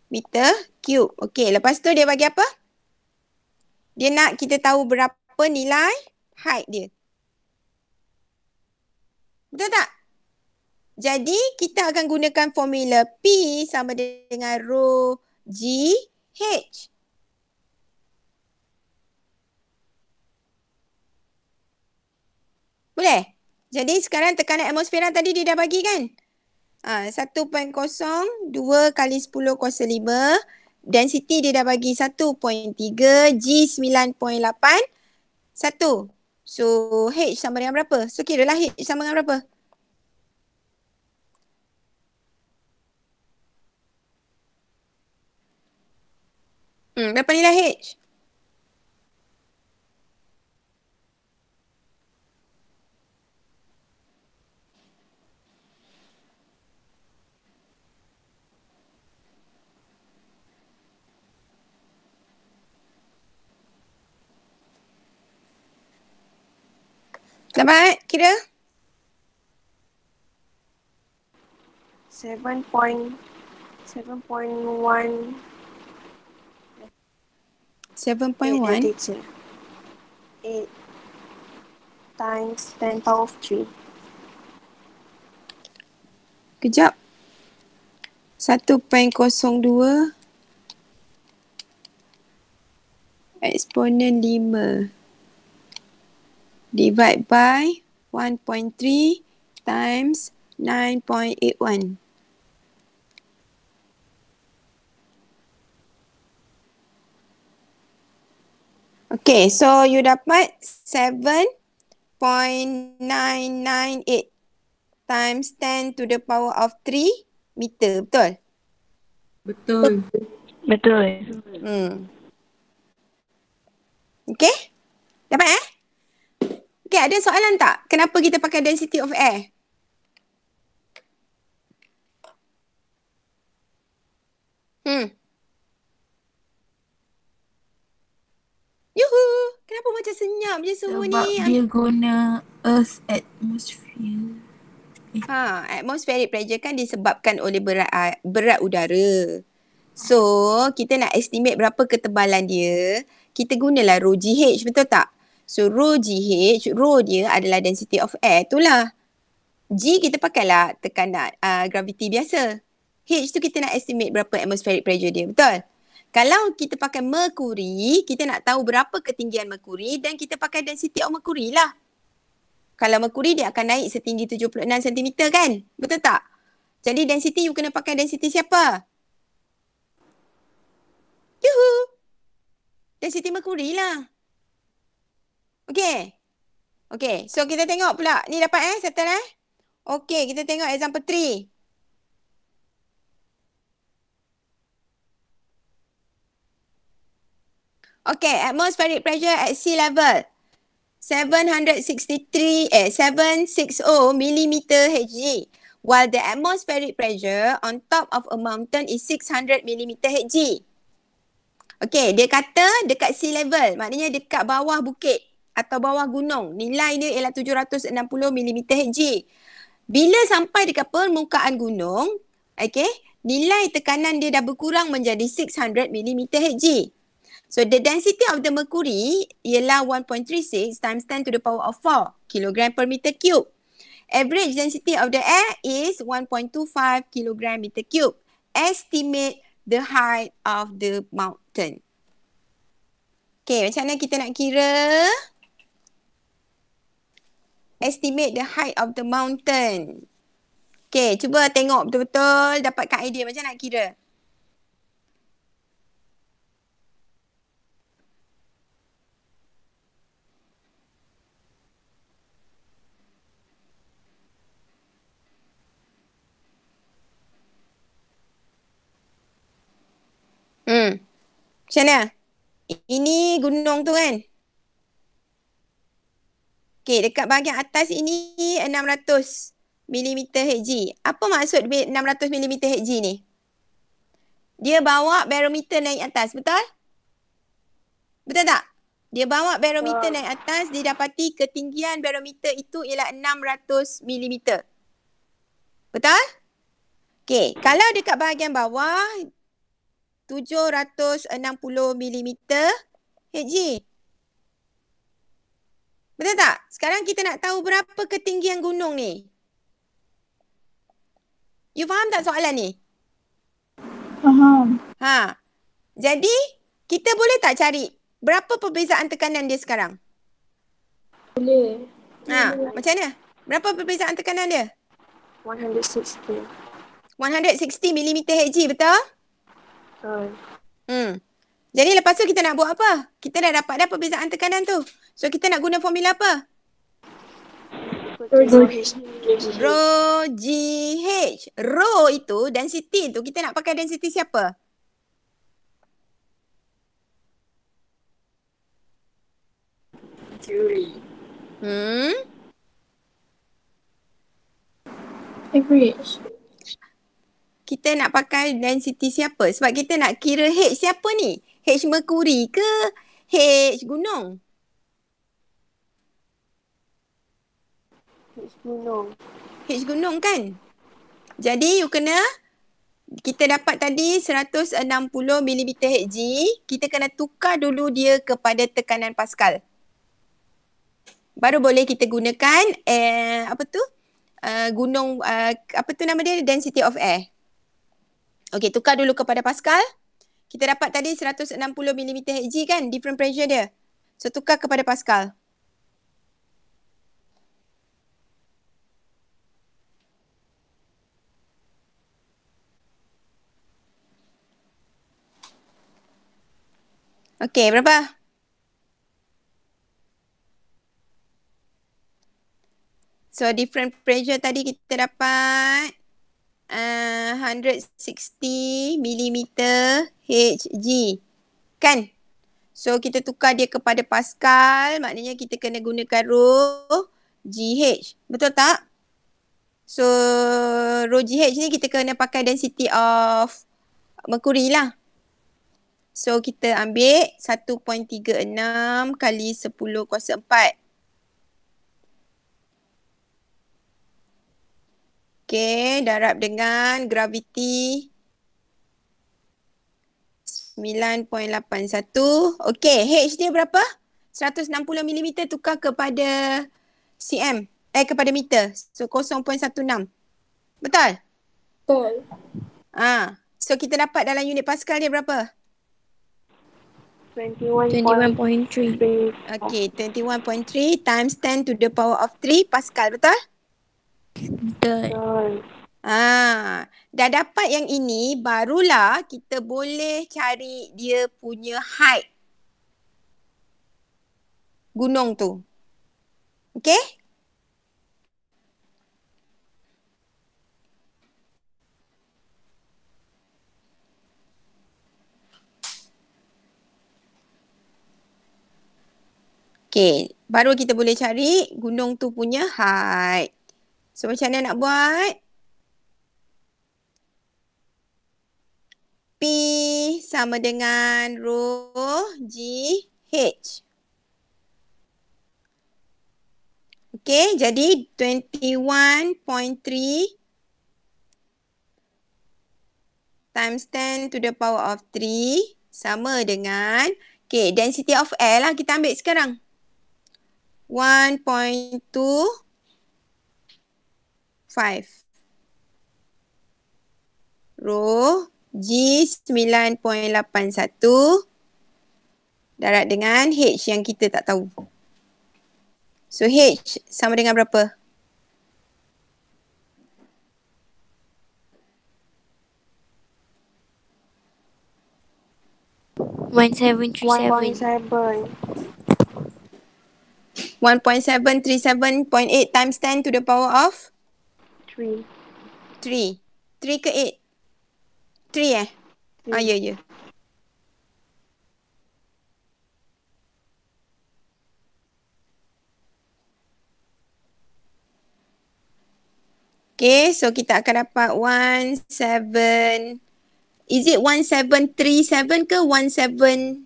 S5: meter cube. Okay, lepas tu dia bagi apa? Dia nak kita tahu berapa nilai height dia. Betul tak? Jadi, kita akan gunakan formula P sama dengan rho G H. Boleh? Jadi, sekarang tekanan atmosfera tadi dia dah bagi kan? 1.02 kali 10 kuasa 5. Density dia dah bagi 1.3, G 9.8, 1. So, H sama dengan berapa? So, kiralah H sama dengan berapa? Berapa nilai H? Selamat, kira?
S4: 7.1
S5: 7.1
S4: teacher. 8 times 10 power of 3.
S5: Kejap. 1.02 eksponen 5 divide by 1.3 times 9.81. Okay, so you dapat 7.998 times 10 to the power of 3 meter. Betul?
S4: Betul.
S1: Betul.
S5: Okay? Dapat Okay, ada soalan tak? Kenapa kita pakai density of air? Yuhu! Kenapa macam senyap je semua
S3: Sebab
S5: ni?
S3: dia guna Earth atmosphere.
S5: Atmospheric pressure kan disebabkan oleh berat udara. So, kita nak estimate berapa ketebalan dia, kita gunalah rho GH, betul tak? So, rho GH, rho dia adalah density of air, itulah. G kita pakailah tekanan gravity biasa. H tu kita nak estimate berapa atmospheric pressure dia, betul? Kalau kita pakai merkuri, kita nak tahu berapa ketinggian merkuri dan kita pakai density of merkuri lah. Kalau merkuri dia akan naik setinggi 76 cm kan? Betul tak? Jadi density you kena pakai density siapa? Yuhu! Density merkuri lah. Okay. Okay, so kita tengok pula. Ni dapat settle Okay, kita tengok example 3. Okay, atmospheric pressure at sea level 760 millimeter Hg, while the atmospheric pressure on top of a mountain is 600 millimeter Hg. Okay, dia kata dekat sea level, maknanya dekat bawah bukit atau bawah gunung, nilai dia ialah 760 millimeter Hg. Bila sampai dekat permukaan gunung, okay, nilai tekanan dia dah berkurang menjadi 600 millimeter Hg. So the density of the mercury ialah 1.36 times 10 to the power of 4 kilogram per meter cube. Average density of the air is 1.25 kilogram meter cube. Estimate the height of the mountain. Okay, macam mana kita nak kira? Estimate the height of the mountain. Okay, cuba tengok betul-betul dapatkan idea macam nak kira. Macam mana? Ini gunung tu kan? Okay, dekat bahagian atas ini 600 millimeter Hg. Apa maksud 600 millimeter Hg ni? Dia bawa barometer naik atas, betul? Betul tak? Dia bawa barometer naik atas, dia dapati ketinggian barometer itu ialah 600 millimeter. Betul? Okay, kalau dekat bahagian bawah 760 millimeter Hg. Betul tak? Sekarang kita nak tahu berapa ketinggian gunung ni. You faham tak soalan ni?
S6: Faham.
S5: Jadi, kita boleh tak cari berapa perbezaan tekanan dia sekarang?
S4: Boleh.
S5: Macam mana? Berapa perbezaan tekanan dia?
S4: 160.
S5: 160 millimeter Hg, betul?
S4: Betul.
S5: Jadi lepas tu kita nak buat apa? Kita dah dapat dah perbezaan tekanan tu. So kita nak guna formula apa? Rho GH. Rho itu density tu, kita nak pakai density siapa?
S4: Theory.
S6: Average.
S5: Kita nak pakai density siapa? Sebab kita nak kira H siapa ni? H merkuri ke H gunung? H gunung kan? Jadi you kena, kita dapat tadi 160 millimeter Hg, kita kena tukar dulu dia kepada tekanan Pascal. Baru boleh kita gunakan gunung, apa tu nama dia? Density of air. Okey, tukar dulu kepada Pascal. Kita dapat tadi 160 millimeter Hg kan, different pressure dia. So tukar kepada Pascal. Okey, berapa? So different pressure tadi kita dapat 160 millimeter Hg. Kan? So kita tukar dia kepada Pascal, maknanya kita kena gunakan rho GH. Betul tak? So rho GH ni kita kena pakai density of mercury lah. So kita ambil 1.36 kali 10 kuasa 4. Okay, darab dengan gravity 9.81. Okay, H dia berapa? 160 mm tukar kepada cm. Kepada meter. So 0.16. Betul?
S4: Betul.
S5: So kita dapat dalam unit Pascal dia berapa?
S1: 21.3.
S5: Okay, 21.3 times 10 to the power of 3 Pascal. Betul?
S3: Betul.
S5: Dah dapat yang ini, barulah kita boleh cari dia punya height gunung tu. Okay? Okay, baru kita boleh cari gunung tu punya height. So macam mana nak buat? P sama dengan rho GH. Okay, jadi 21.3 times 10 to the power of 3 sama dengan, okay, density of air lah kita ambil sekarang. 1.25 rho G 9.81 darab dengan H yang kita tak tahu. So H sama dengan berapa?
S3: One seven three seven.
S5: 1.737.8 times 10 to the power of
S1: 3.
S5: 3. 3 ke 8? 3 ya. Okay, so kita akan dapat 17. Is it 1737 ke 17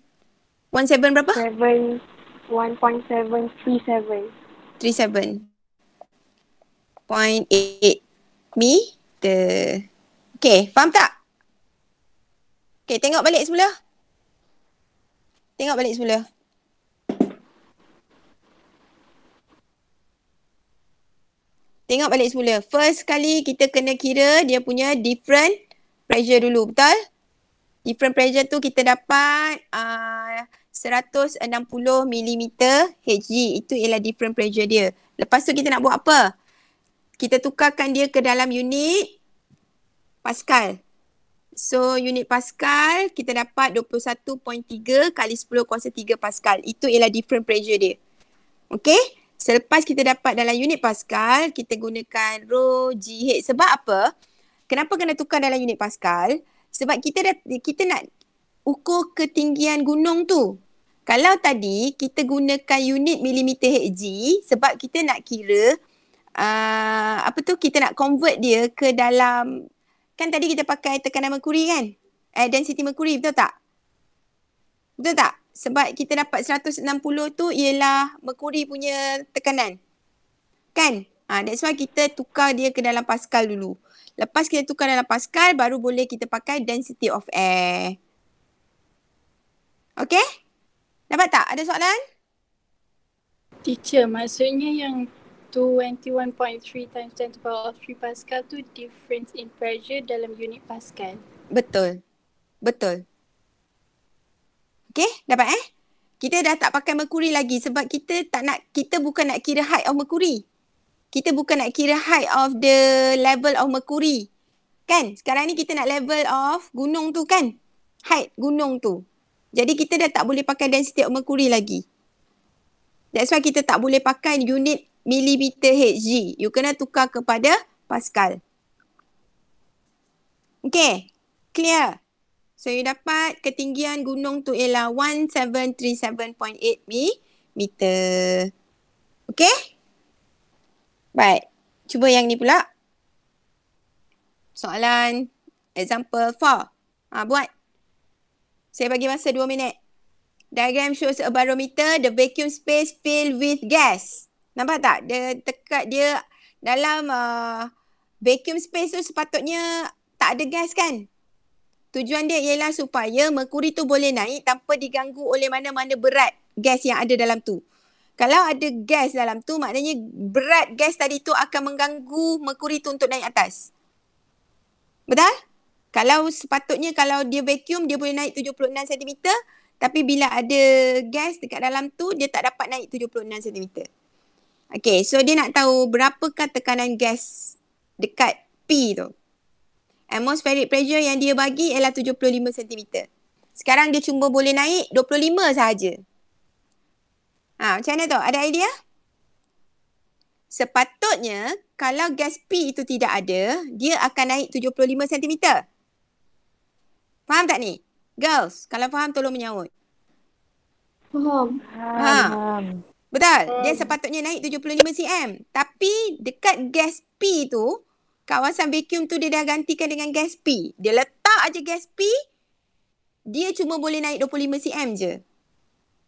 S5: berapa?
S1: 1.737.
S5: 37.8 meter. Okay, faham tak? Okay, tengok balik semula. Tengok balik semula. First kali kita kena kira dia punya different pressure dulu, betul? Different pressure tu kita dapat 160 mm Hg. Itu ialah different pressure dia. Lepas tu kita nak buat apa? Kita tukarkan dia ke dalam unit Pascal. So unit Pascal kita dapat 21.3 kali 10 kuasa 3 Pascal. Itu ialah different pressure dia. Okay? Selepas kita dapat dalam unit Pascal, kita gunakan rho GH. Sebab apa? Kenapa kena tukar dalam unit Pascal? Sebab kita nak ukur ketinggian gunung tu. Kalau tadi kita gunakan unit milimeter Hg sebab kita nak kira kita nak convert dia ke dalam, kan tadi kita pakai tekanan merkuri kan? Density merkuri, betul tak? Betul tak? Sebab kita dapat 160 tu ialah merkuri punya tekanan. Kan? That's why kita tukar dia ke dalam Pascal dulu. Lepas kita tukar dalam Pascal, baru boleh kita pakai density of air. Okay? Dapat tak? Ada soalan?
S6: Teacher, maksudnya yang 21.3 times 10 to the power of 3 Pascal tu difference in pressure dalam unit Pascal.
S5: Betul. Okay, dapat Kita dah tak pakai merkuri lagi sebab kita bukan nak kira height of merkuri. Kita bukan nak kira height of the level of merkuri. Kan? Sekarang ni kita nak level of gunung tu kan? Height gunung tu. Jadi kita dah tak boleh pakai density of merkuri lagi. That's why kita tak boleh pakai unit millimeter Hg. You kena tukar kepada Pascal. Okay. Clear? So you dapat ketinggian gunung tu ialah 1737.8 meter. Okay? Baik. Cuba yang ni pula. Soalan example 4. Buat. Saya bagi masa 2 minit. Diagram shows a barometer, the vacuum space filled with gas. Nampak tak? Dia dalam vacuum space tu sepatutnya tak ada gas kan? Tujuan dia ialah supaya merkuri tu boleh naik tanpa diganggu oleh mana-mana berat gas yang ada dalam tu. Kalau ada gas dalam tu, maknanya berat gas tadi tu akan mengganggu merkuri tu untuk naik atas. Betul? Sepatutnya kalau dia vacuum, dia boleh naik 76 cm. Tapi bila ada gas dekat dalam tu, dia tak dapat naik 76 cm. Okay, so dia nak tahu berapakah tekanan gas dekat P tu. Atmospheric pressure yang dia bagi ialah 75 cm. Sekarang dia cuma boleh naik 25 sahaja. Macam mana tu? Ada idea? Sepatutnya kalau gas P itu tidak ada, dia akan naik 75 cm. Faham tak ni? Girls, kalau faham tolong menyaut.
S2: Faham.
S5: Betul? Dia sepatutnya naik 75 cm. Tapi dekat gas P tu, kawasan vacuum tu dia dah gantikan dengan gas P. Dia letak aja gas P, dia cuma boleh naik 25 cm je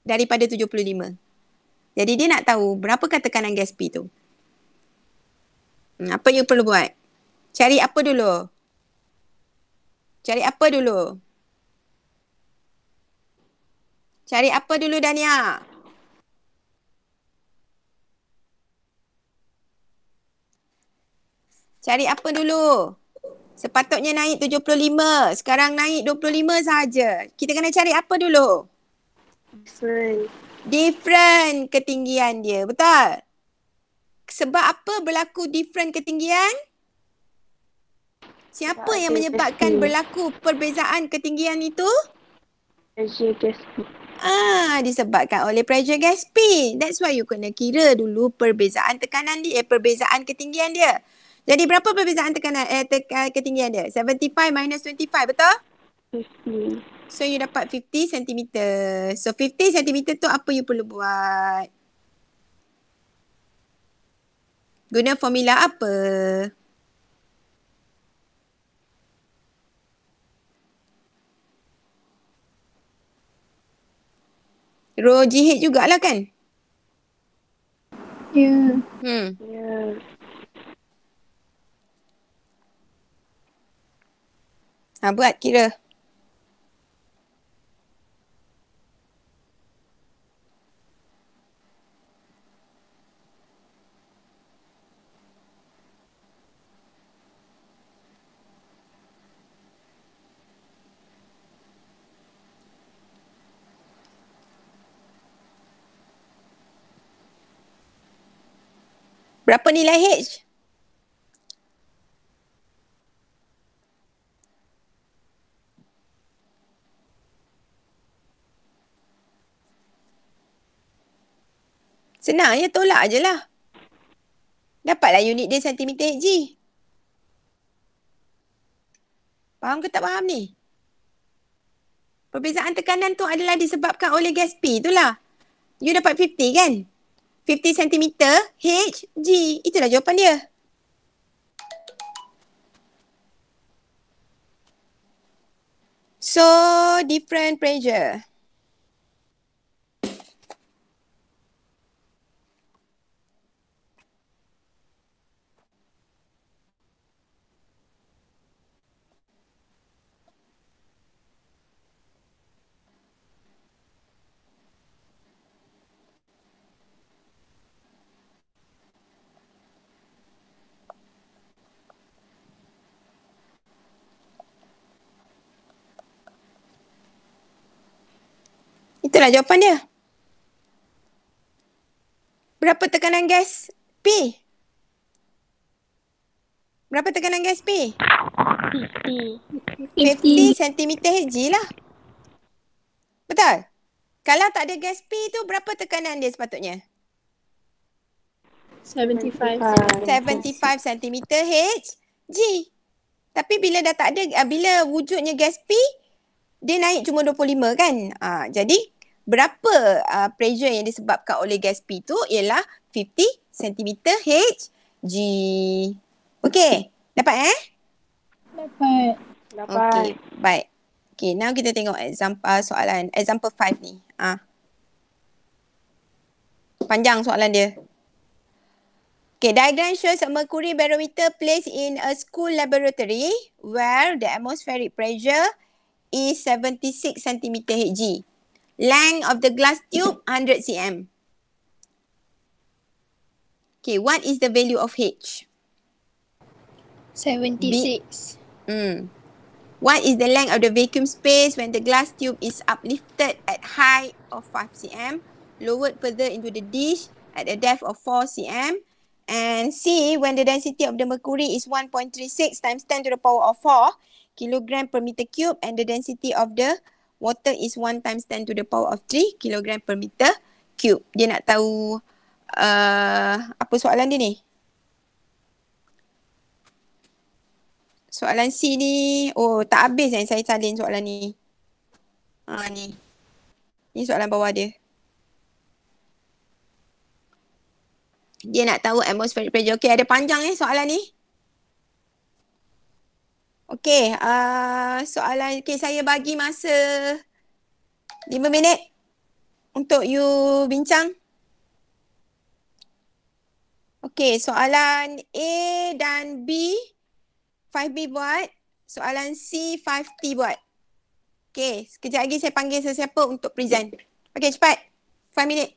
S5: daripada 75. Jadi dia nak tahu berapakah tekanan gas P tu. Apa you perlu buat? Cari apa dulu? Cari apa dulu Dania? Cari apa dulu? Sepatutnya naik 75. Sekarang naik 25 saja. Kita kena cari apa dulu? Different ketinggian dia. Betul? Sebab apa berlaku different ketinggian? Siapa yang menyebabkan berlaku perbezaan ketinggian itu?
S2: Pressure gas P.
S5: Disebabkan oleh pressure gas P. That's why you kena kira dulu perbezaan tekanan dia, perbezaan ketinggian dia. Jadi berapa perbezaan ketinggian dia? 75 minus 25, betul?
S2: 50.
S5: So you dapat 50 cm. So 50 cm tu apa you perlu buat? Guna formula apa? Rho GH jugalah kan?
S6: Ya.
S2: Ya.
S5: Buat kira. Berapa nilai H? Senang je, tolak je lah. Dapatlah unit dia centimeter Hg. Faham ke tak faham ni? Perbezaan tekanan tu adalah disebabkan oleh gas P tu lah. You dapat 50 kan? 50 cm Hg. Itulah jawapan dia. So, different pressure. Itulah jawapan dia. Berapa tekanan gas P? Berapa tekanan gas P? 50 cm Hg lah. Betul? Kalau tak ada gas P tu berapa tekanan dia sepatutnya?
S6: 75.
S5: 75 cm Hg. Tapi bila dah tak ada, bila wujudnya gas P, dia naik cuma 25 kan. Jadi berapa pressure yang disebabkan oleh gas P tu ialah 50 cm Hg. Okey, dapat
S6: Dapat.
S5: Okey, baik. Okey, now kita tengok example 5 ni. Panjang soalan dia. Okay, diagram shows a mercury barometer placed in a school laboratory where the atmospheric pressure is 76 cm Hg. Length of the glass tube 100 cm. Okay, what is the value of H?
S6: 76.
S5: What is the length of the vacuum space when the glass tube is uplifted at height of 5 cm, lowered further into the dish at a depth of 4 cm, and C, when the density of the mercury is 1.36 times 10 to the power of 4 kilogram per meter cube, and the density of the water is 1 times 10 to the power of 3 kilogram per meter cube. Dia nak tahu apa soalan dia ni? Soalan C ni, tak habis saya salin soalan ni. Ni. Ni soalan bawah dia. Dia nak tahu atmospheric pressure. Okey, ada panjang soalan ni. Okey, soalan, saya bagi masa 5 minit untuk you bincang. Okey, soalan A dan B, 5B buat. Soalan C, 5T buat. Okey, sekejap lagi saya panggil sesiapa untuk present. Okey, cepat. 5 minit.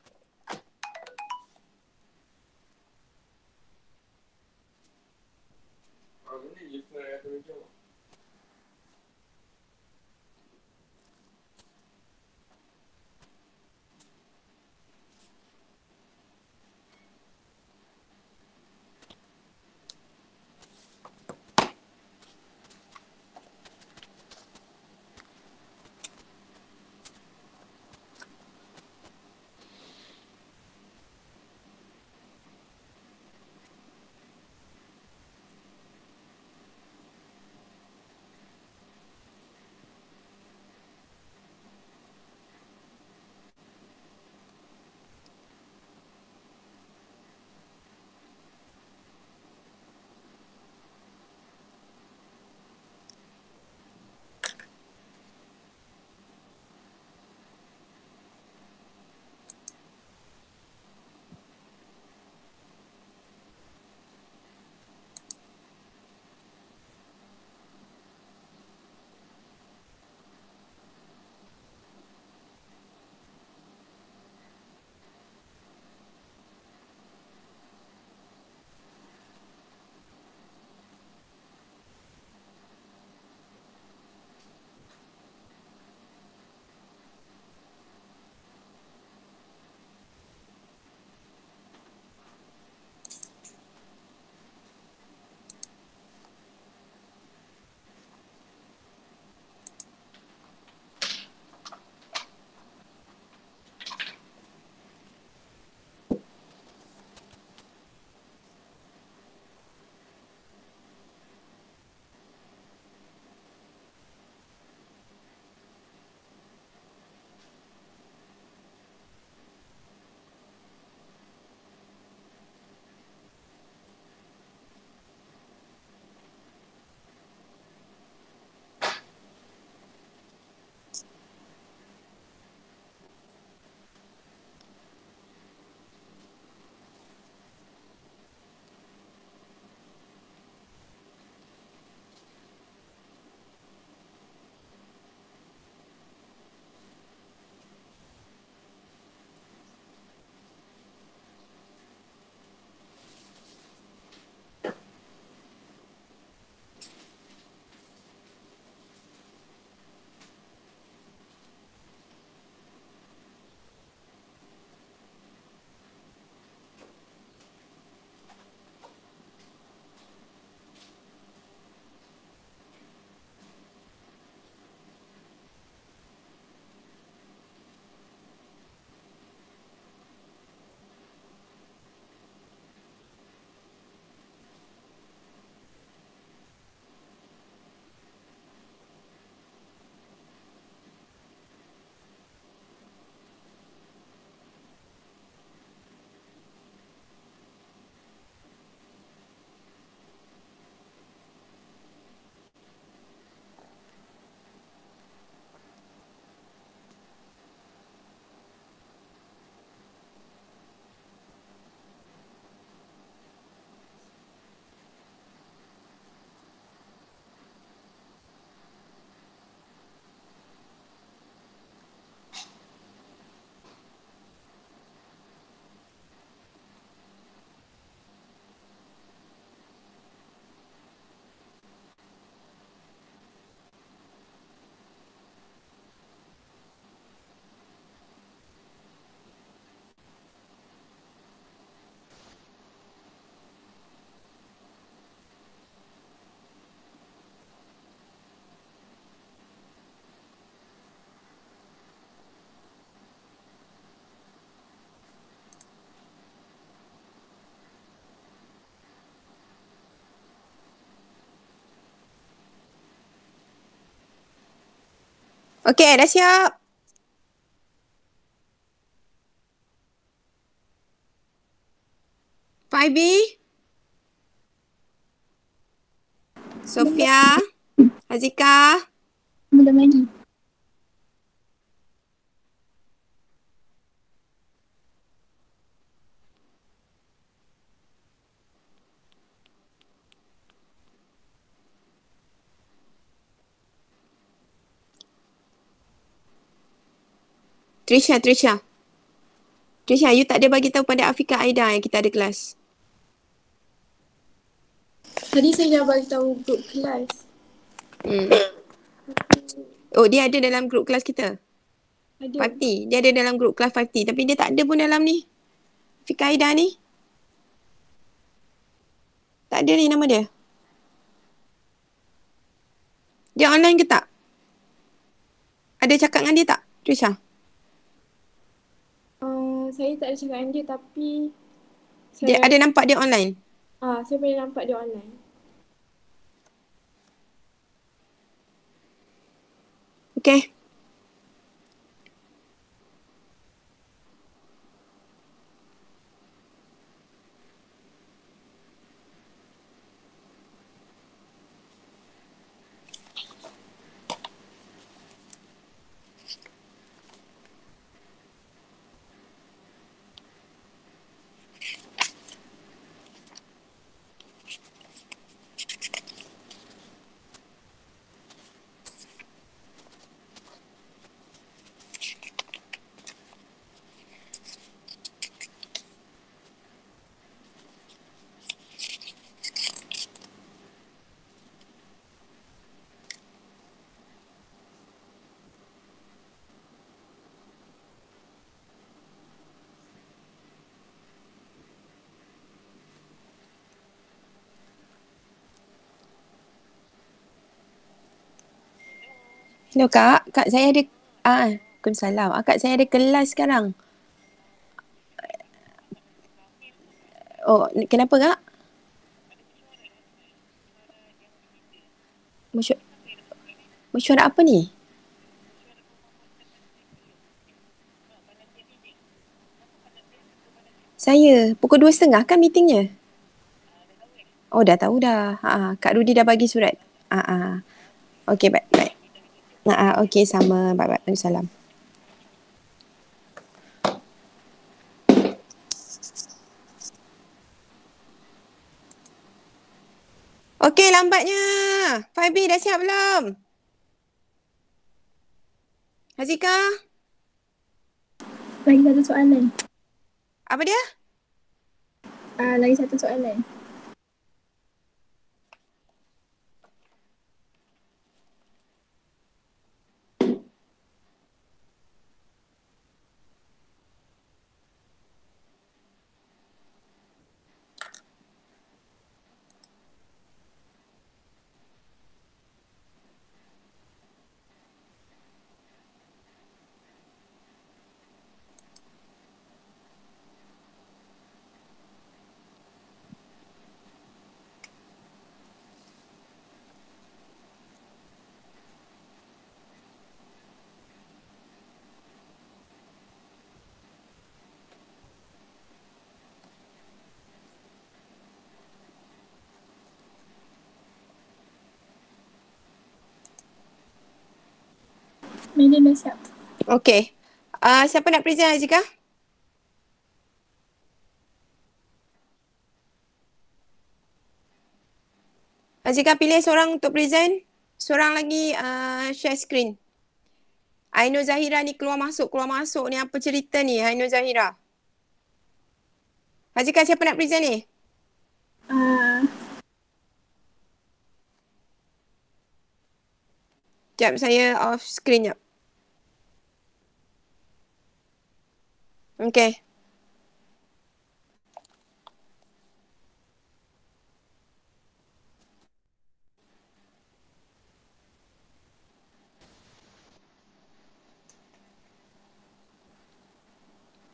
S5: Okey, dah siap? Faibi? Sofia? Azika?
S6: Belum lagi.
S5: Trisha, you tak ada bagi tahu pada Afika Aida yang kita ada kelas.
S6: Tadi saya dah bagi tahu grup kelas.
S5: Oh, dia ada dalam grup kelas kita.
S6: Ada.
S5: 5T. Dia ada dalam grup kelas 5T. Tapi dia tak ada pun dalam ni. Afika Aida ni. Tak ada ni nama dia. Dia online ke tak? Ada cakap dengan dia tak, Trisha?
S6: Saya tak ada cakap dengan dia tapi
S5: Dia ada nampak dia online?
S6: saya boleh nampak dia online.
S5: Okay. Hello Kak, Kak saya ada Waalaikumsalam. Kak saya ada kelas sekarang. Oh, kenapa Kak? Mesyuarat apa ni? Saya, pukul 2.30 kan meetingnya? Oh, dah tahu dah. Kak Rudi dah bagi surat. Okey, baik. Okey, sama. Bye. Waalaikumsalam. Okey, lambatnya. Faibi dah siap belum? Hazika?
S6: Lagi satu soalan.
S5: Apa dia?
S6: Lagi satu soalan. Medan dah siap.
S5: Okey. Siapa nak present Hazika? Hazika pilih seorang untuk present. Seorang lagi share screen. Ainul Zahira ni keluar masuk ni. Apa cerita ni Ainul Zahira? Hazika siapa nak present ni? Sekejap saya off screen jap. Okay.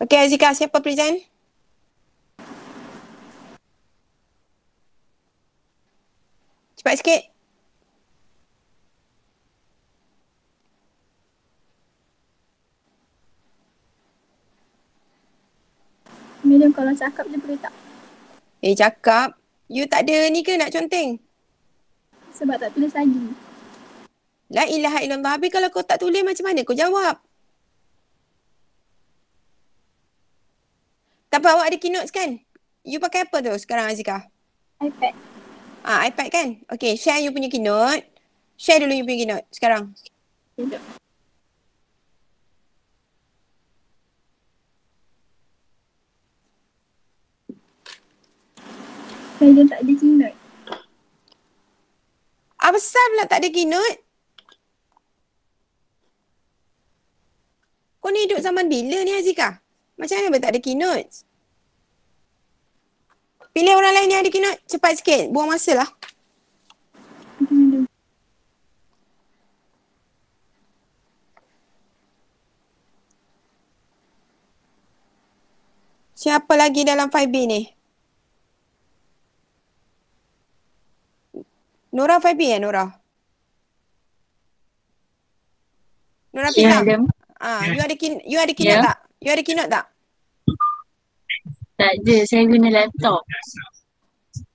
S5: Okay Hazika, siapa present? Cepat sikit.
S6: Madam, kalau cakap je boleh tak?
S5: Cakap. You tak ada ni ke nak conteng?
S6: Sebab tak tulis lagi.
S5: La ilaha illallah. Habis kalau kau tak tulis macam mana kau jawab? Tak apa, awak ada keynotes kan? You pakai apa tu sekarang Azika?
S6: iPad.
S5: iPad kan? Okay, share you punya keynote. Share dulu you punya keynote sekarang.
S6: Sekejap. Saya tak ada keynote.
S5: Apa besar pula tak ada keynote? Kau ni hidup zaman bila ni Azika? Macam mana tak ada keynote? Pilih orang lain yang ada keynote. Cepat sikit. Buang masa lah.
S6: Okay, madam.
S5: Siapa lagi dalam 5B ni? Nora 5B Nora? Nora
S7: Ya,
S5: Pika?
S7: madam.
S5: You ada keynote tak? You ada keynote tak?
S7: Tak ada, saya guna laptop.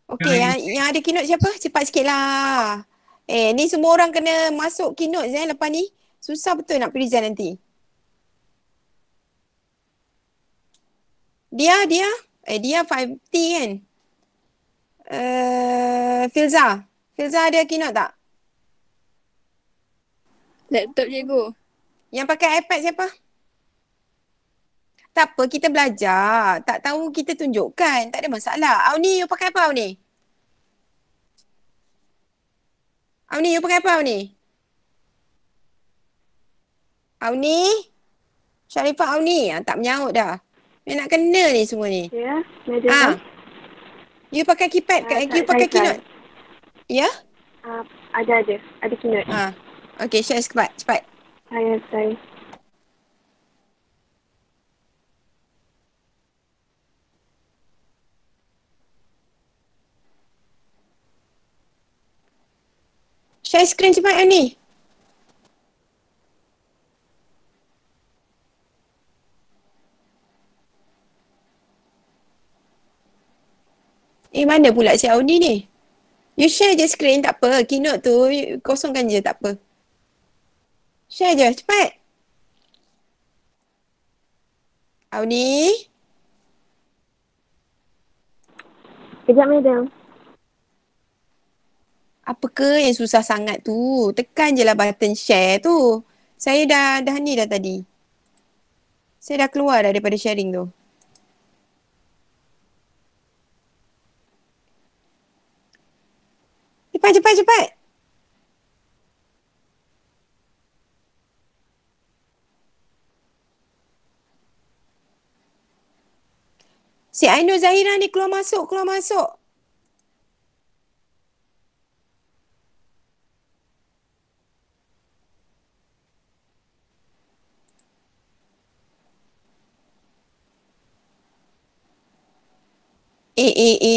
S5: Okay, yang ada keynote siapa? Cepat sikit lah. Ni semua orang kena masuk keynote lepas ni. Susah betul nak present nanti. Dia 5T kan? Filza ada keynote tak?
S6: Laptop cikgu.
S5: Yang pakai iPad siapa? Tak apa, kita belajar. Tak tahu kita tunjukkan. Tak ada masalah. Auni, you pakai apa Auni? Auni, you pakai apa Auni? Auni? Syarifah Auni? Tak menyaut dah. Yang nak kena ni semua ni.
S8: Ya, madam.
S5: You pakai keypad, you pakai keynote. Ya?
S8: Ada keynote.
S5: Okay, share cepat.
S8: Saya.
S5: Share screen cepat ni. Mana pula si Audi ni? You share je screen, tak apa. Keynote tu kosongkan je, tak apa. Share je, cepat. Audi?
S8: Kejap, madam.
S5: Apa ke yang susah sangat tu? Tekan je lah button share tu. Saya dah ni dah tadi. Saya dah keluar dah daripada sharing tu. Cepat. Si Ainul Zahira ni keluar masuk.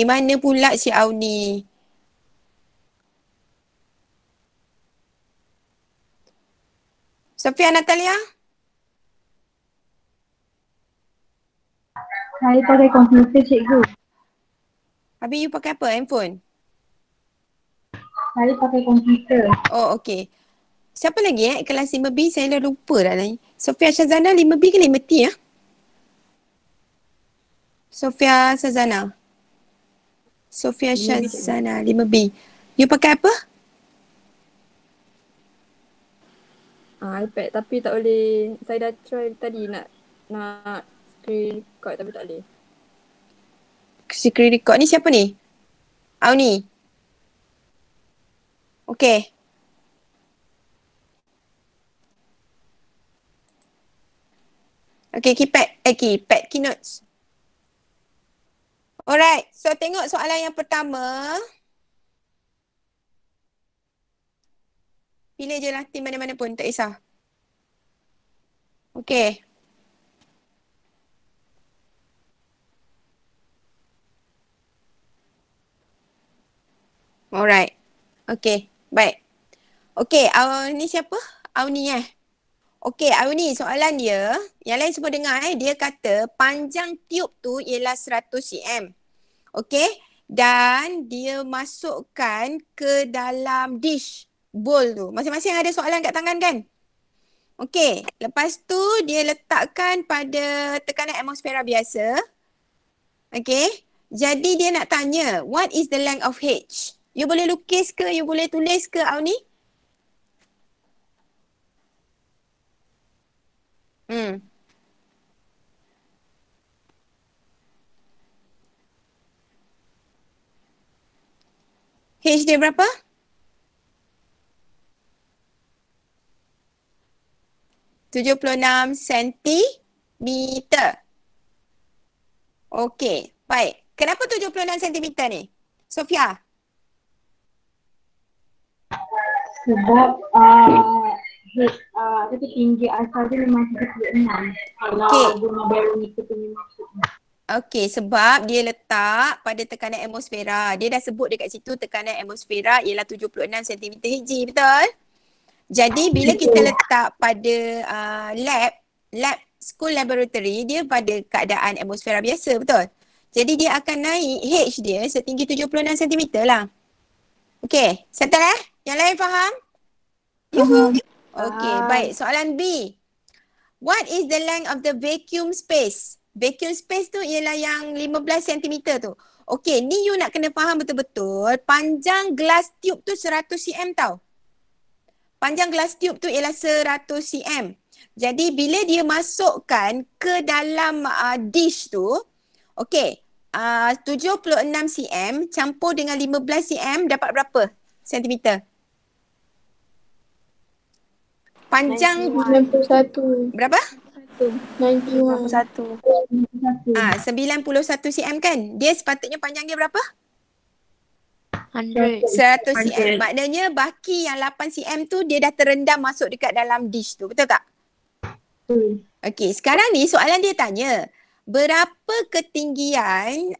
S5: Mana pula si Auni? Sofia Natalia?
S9: Saya pakai komputer cikgu.
S5: Habis you pakai apa? Handphone?
S9: Saya pakai komputer.
S5: Oh, okay. Siapa lagi kelas 5B? Saya dah lupa dah ni. Sofia Syazana 5B ke 5T ya? Sofia Syazana 5B. You pakai apa?
S10: iPad tapi tak boleh. Saya dah try tadi nak screen record tapi tak boleh.
S5: Screen record ni siapa ni? Auni. Okay. Okay, keypad keynotes. Alright, so tengok soalan yang pertama. Pilih je lah tim mana-mana pun, tak kisah. Okay. Alright. Okay, baik. Okay, ni siapa? Auni Okey, Auni, soalan dia, yang lain semua dengar dia kata panjang tiub tu ialah 100 cm. Okey, dan dia masukkan ke dalam dish, bowl tu. Masing-masing ada soalan kat tangan kan? Okey, lepas tu dia letakkan pada tekanan atmosfera biasa. Okey, jadi dia nak tanya, what is the length of H? You boleh lukis ke, you boleh tulis ke, Auni? H dia berapa? 76 sentimeter. Okey, baik. Kenapa 76 sentimeter ni? Sofia?
S9: Sebab apa tu tinggi asal dia memang 36. Kalau guna barometer punya maksudnya.
S5: Okey, sebab dia letak pada tekanan atmosfera. Dia dah sebut dekat situ tekanan atmosfera ialah 76 cm Hg, betul? Jadi bila kita letak pada lab school laboratory, dia pada keadaan atmosfera biasa, betul? Jadi dia akan naik H dia setinggi 76 cm lah. Okey, settle Yang lain faham? Yuhu. Okey, baik. Soalan B. What is the length of the vacuum space? Vacuum space tu ialah yang 15 cm tu. Okey, ni you nak kena faham betul-betul. Panjang glass tube tu 100 cm tau. Panjang glass tube tu ialah 100 cm. Jadi bila dia masukkan ke dalam dish tu, okey, 76 cm campur dengan 15 cm dapat berapa sentimeter? Panjang
S6: 91.
S5: berapa?
S6: 91.
S5: 91 cm kan? Dia sepatutnya panjang dia berapa?
S3: 100.
S5: 100 cm. Maknanya baki yang 8 cm tu dia dah terendam masuk dekat dalam dish tu. Betul tak? Okey, sekarang ni soalan dia tanya, berapa ketinggian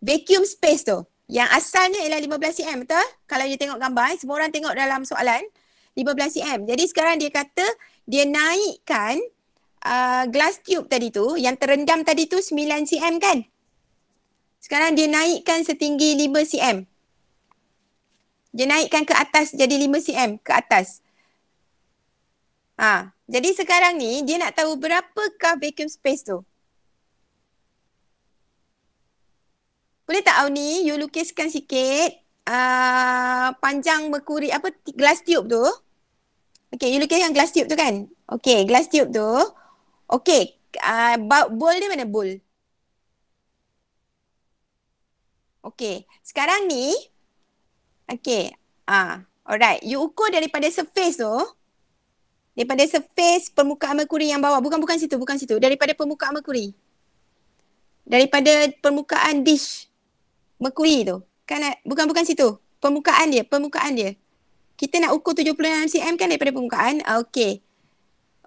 S5: vacuum space tu? Yang asalnya ialah 15 cm, betul? Kalau you tengok gambar, semua orang tengok dalam soalan 15 cm. Jadi sekarang dia kata dia naikkan glass tube tadi tu, yang terendam tadi tu 9 cm kan? Sekarang dia naikkan setinggi 5 cm. Dia naikkan ke atas jadi 5 cm ke atas. Jadi sekarang ni dia nak tahu berapakah vacuum space tu. Boleh tak Auni, you lukiskan sikit panjang merkuri, glass tube tu. Okay, you lukiskan glass tube tu kan? Okay, glass tube tu. Okay, bowl dia mana bowl? Okay, sekarang ni. Okay, alright. You ukur daripada surface tu. Daripada surface permukaan merkuri yang bawah. Bukan situ. Daripada permukaan merkuri. Daripada permukaan dish merkuri tu. Kan bukan situ. Permukaan dia. Kita nak ukur 76 cm kan daripada permukaan. Okey.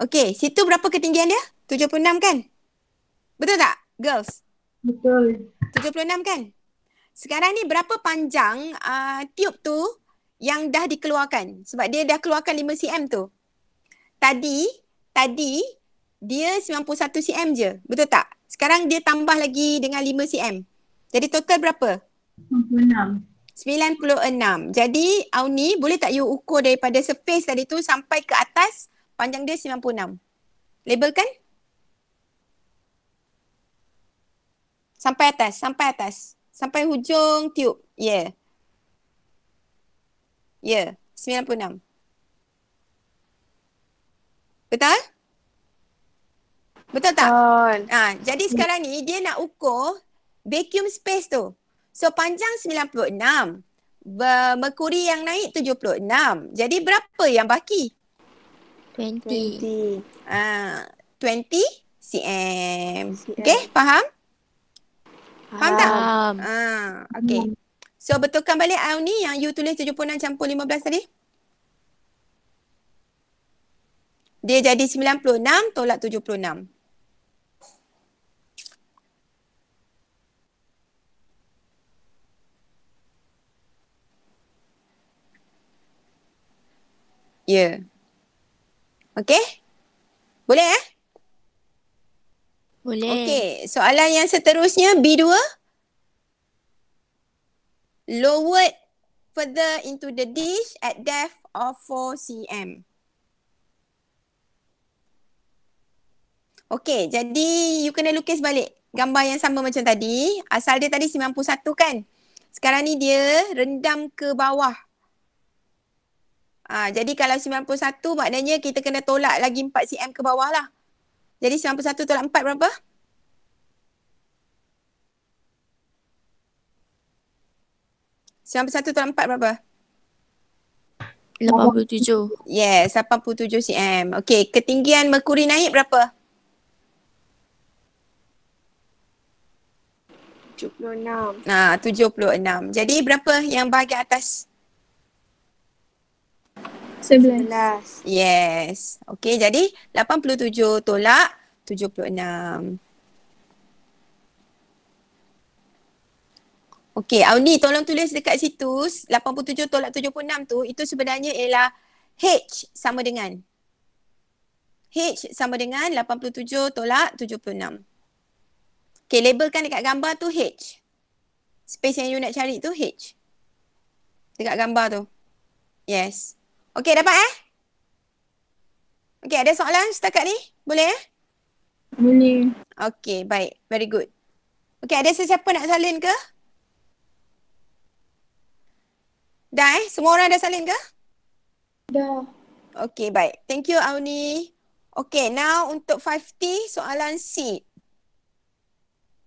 S5: Okey, situ berapa ketinggian dia? 76 kan? Betul tak, girls?
S9: Betul.
S5: 76 kan? Sekarang ni berapa panjang tube tu yang dah dikeluarkan? Sebab dia dah keluarkan 5 cm tu. Tadi dia 91 cm je. Betul tak? Sekarang dia tambah lagi dengan 5 cm. Jadi total berapa? 96. Jadi Auni, boleh tak you ukur daripada surface tadi tu sampai ke atas, panjang dia 96. Labelkan? Sampai atas. Sampai hujung tube. Ya. 96. Betul? Betul tak? Jadi sekarang ni dia nak ukur vacuum space tu. So panjang 96. Merkuri yang naik 76. Jadi berapa yang baki?
S3: 20.
S5: 20 cm. Okay, faham? Faham tak? Okay. So betulkan balik ni yang you tulis 76 campur 15 tadi. Dia jadi 96 tolak 76. Ya. Okay? Boleh
S3: Boleh.
S5: Okay, soalan yang seterusnya B2. Lowered further into the dish at depth of 4 cm. Okay, jadi you kena lukis balik gambar yang sama macam tadi. Asal dia tadi 91 kan? Sekarang ni dia rendam ke bawah. Jadi kalau 91 maknanya kita kena tolak lagi 4 cm ke bawah lah. Jadi 91 tolak 4 berapa? 91 tolak 4 berapa?
S3: 87.
S5: Yes, 87 cm. Okey, ketinggian merkuri naik berapa?
S8: 76.
S5: 76. Jadi berapa yang bahagian atas?
S6: 11.
S5: Yes. Okey, jadi 87 tolak 76. Okey, Auni tolong tulis dekat situ 87 tolak 76 tu itu sebenarnya ialah H sama dengan 87 tolak 76. Okey, labelkan dekat gambar tu H. Space yang you nak cari tu H. Dekat gambar tu. Yes. Okey, dapat Okey, ada soalan setakat ni? Boleh
S6: Boleh.
S5: Okey, baik. Very good. Okey, ada sesiapa nak salin ke? Dah Semua orang dah salin ke?
S6: Dah.
S5: Okey, baik. Thank you, Auni. Okey, now untuk 5T soalan C.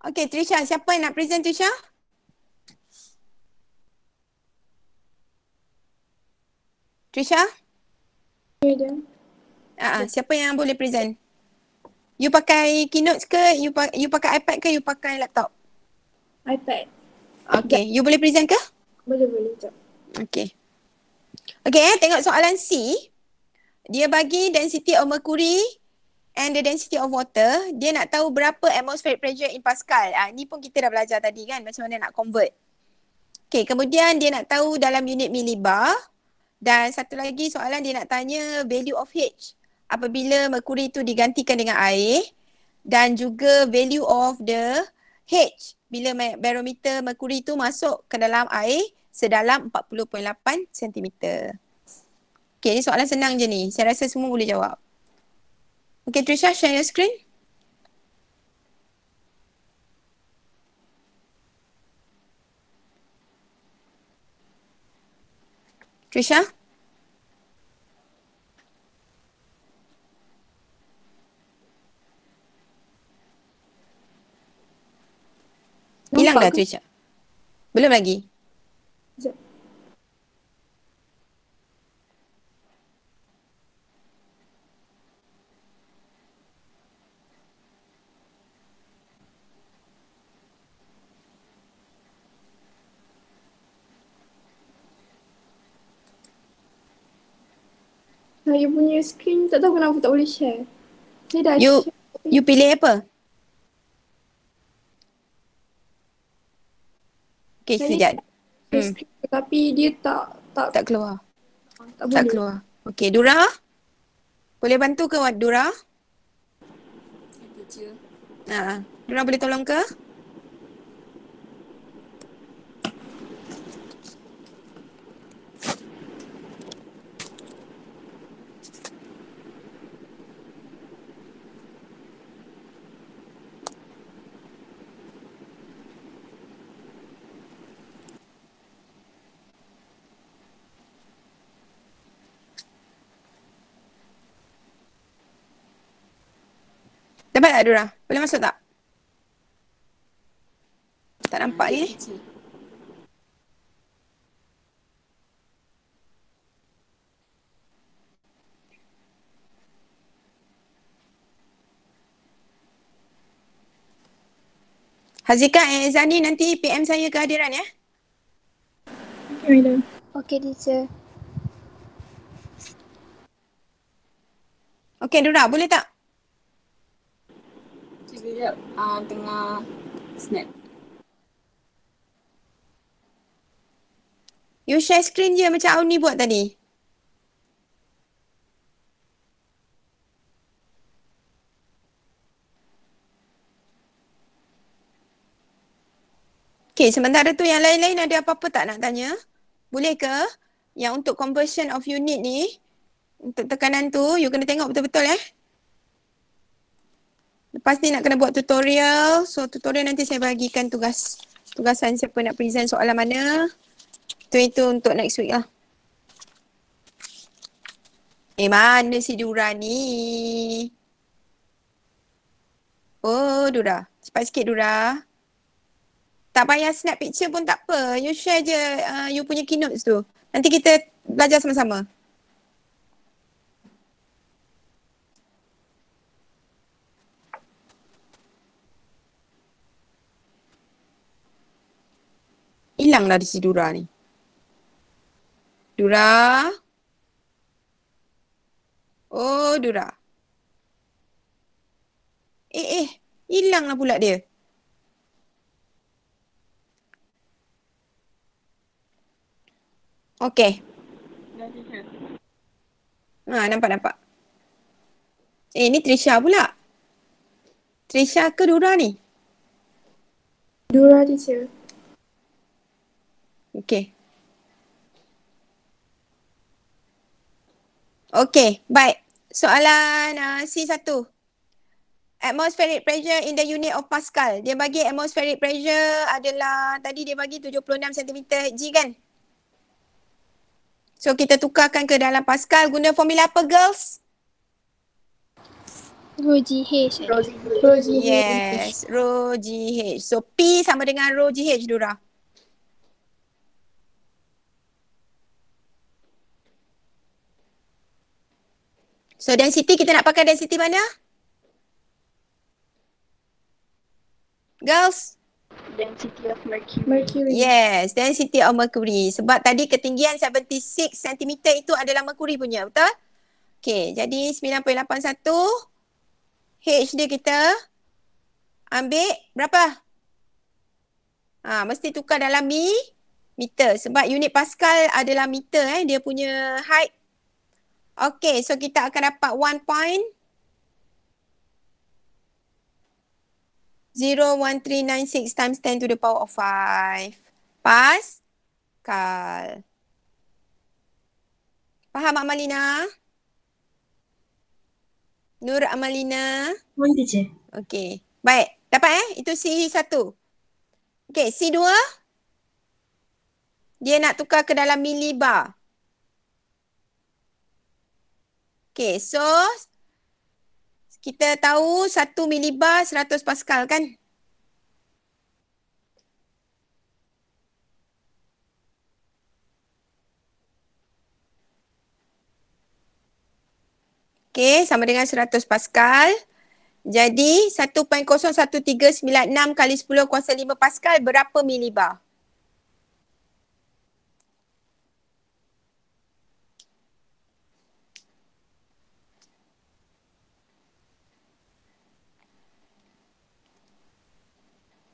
S5: Okey, Trisha. Siapa yang nak present, Trisha? Trisha? Siapa yang boleh present? You pakai Keynote ke? You pakai iPad ke? You pakai laptop?
S6: iPad.
S5: Okay. You boleh present ke?
S6: Boleh. Sekejap.
S5: Okay. Okay, tengok soalan C. Dia bagi density of mercury and the density of water. Dia nak tahu berapa atmospheric pressure in Pascal. Ni pun kita dah belajar tadi kan, macam mana nak convert. Okay, kemudian dia nak tahu dalam unit millibar. Dan satu lagi soalan dia nak tanya value of H apabila merkuri itu digantikan dengan air. Dan juga value of the H bila barometer merkuri itu masuk ke dalam air sedalam 40.8 cm. Okay, ni soalan senang je ni. Saya rasa semua boleh jawab. Okay, Trisha, share your screen. Trisha? Hilang dah Trisha? Belum lagi?
S6: Saya punya screen tak tahu kenapa tak boleh share. Saya dah share.
S5: You pilih apa? Okay, sekejap.
S6: Screen, tapi dia tak
S5: keluar.
S6: Tak boleh.
S5: Tak keluar. Okay, Dura? Boleh bantu ke Dura? Dura boleh tolong ke? Dapat tak Dura? Boleh masuk tak? Tak nampak ni. Hazika and Zani nanti PM saya kehadiran ya.
S6: Okay, madam.
S3: Okay, teacher.
S5: Okay, Dura, boleh tak?
S4: Sekejap, tengah snap.
S5: You share screen je macam Auni buat tadi. Okay, sementara tu yang lain-lain ada apa-apa tak nak tanya? Boleh ke? Yang untuk conversion of unit ni, untuk tekanan tu, you kena tengok betul-betul Lepas ni nak kena buat tutorial. So tutorial nanti saya bagikan tugasan siapa nak present soalan mana. Itu untuk next week lah. Mana si Dura ni? Oh Dura, cepat sikit Dura. Tak payah snap picture pun tak apa. You share je you punya keynotes tu. Nanti kita belajar sama-sama. Hilanglah di si Dura ni. Dura. Oh Dura. Hilanglah pula dia. Okey. Nampak. Ni Trisha pula. Trisha ke Dura ni?
S6: Dura teacher.
S5: Okey. Okey, baik. Soalan C1. Atmospheric pressure in the unit of Pascal. Dia bagi atmospheric pressure adalah, tadi dia bagi 76 cm Hg kan? So kita tukarkan ke dalam Pascal guna formula apa girls?
S6: Rho GH.
S5: Yes, rho GH. So P sama dengan rho GH Dura. So density kita nak pakai density mana? Girls?
S6: Density of mercury.
S5: Yes, density of mercury. Sebab tadi ketinggian 76 cm itu adalah mercury punya, betul? Okay, jadi 9.81. H dia kita ambil berapa? Mesti tukar dalam meter. Sebab unit Pascal adalah meter dia punya height. Okay, so kita akan dapat 1.01396 times 10 to the power of 5 Pascal. Faham Amalina? Nur Amalina?
S7: Mohon teacher.
S5: Okay, baik. Dapat Itu C1. Okay, C2. Dia nak tukar ke dalam milibar. Okay, so kita tahu 1 milibar 100 Pascal kan? Okay, sama dengan 100 Pascal. Jadi 1.01396 kali 10 kuasa 5 Pascal berapa milibar?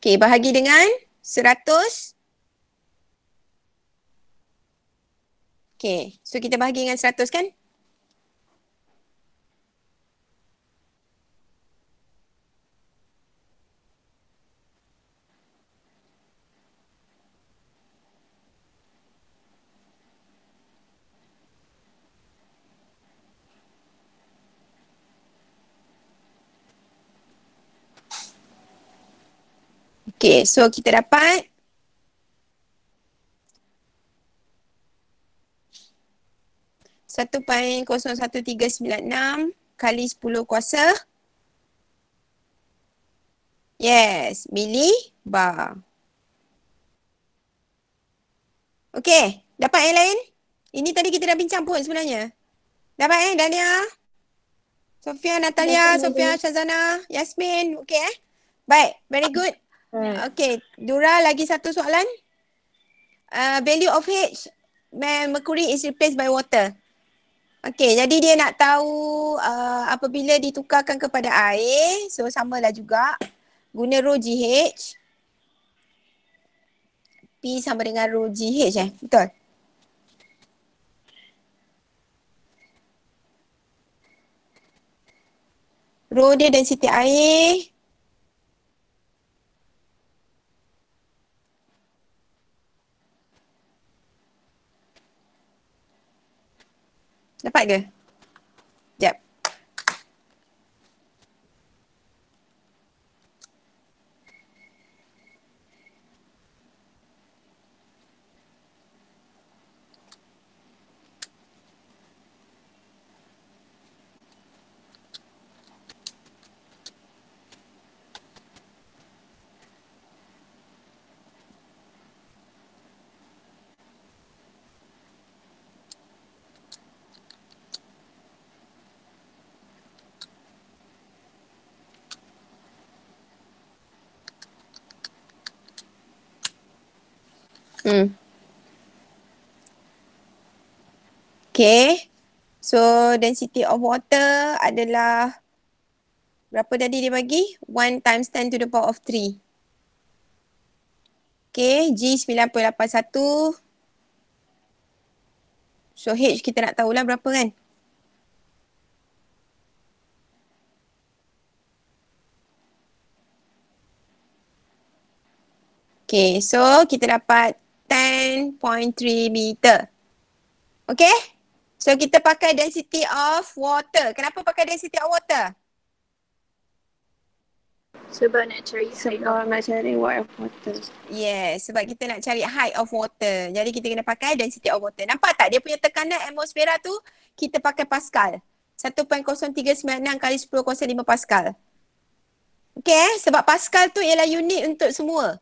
S5: Okay, bahagi dengan 100. Okay, so kita bahagi dengan 100 kan? Okay, so kita dapat .01396 kali 10 kuasa. Yes, milibar. Okay, dapat yang lain? Ini tadi kita dah bincang pun sebenarnya. Dapat Dania? Sofia, Natalia, Sofia, Shazana, Yasmin. Okay Baik, very good. Okay, Dura lagi satu soalan. Value of H, mercury is replaced by water. Okay, jadi dia nak tahu apabila ditukarkan kepada air, so samalah juga. Guna rho GH. P sama dengan rho GH betul? Rho dia density air. Dapat ke? Sekejap. Okay. So density of water adalah berapa tadi dia bagi? 1 times 10 to the power of 3. Okay. G 9.81. So H kita nak tahulah berapa kan? Okay. So kita dapat 10.3 meter. Okay. So kita pakai density of water. Kenapa pakai density of water?
S6: Sebab nak cari height
S8: Sebab nak cari weight of water.
S5: Yes, sebab kita nak cari height of water. Jadi kita kena pakai density of water. Nampak tak dia punya tekanan atmosfera tu kita pakai Pascal. 1.0396 kali 10 kuasa 5 Pascal. Okay, sebab Pascal tu ialah unit untuk semua.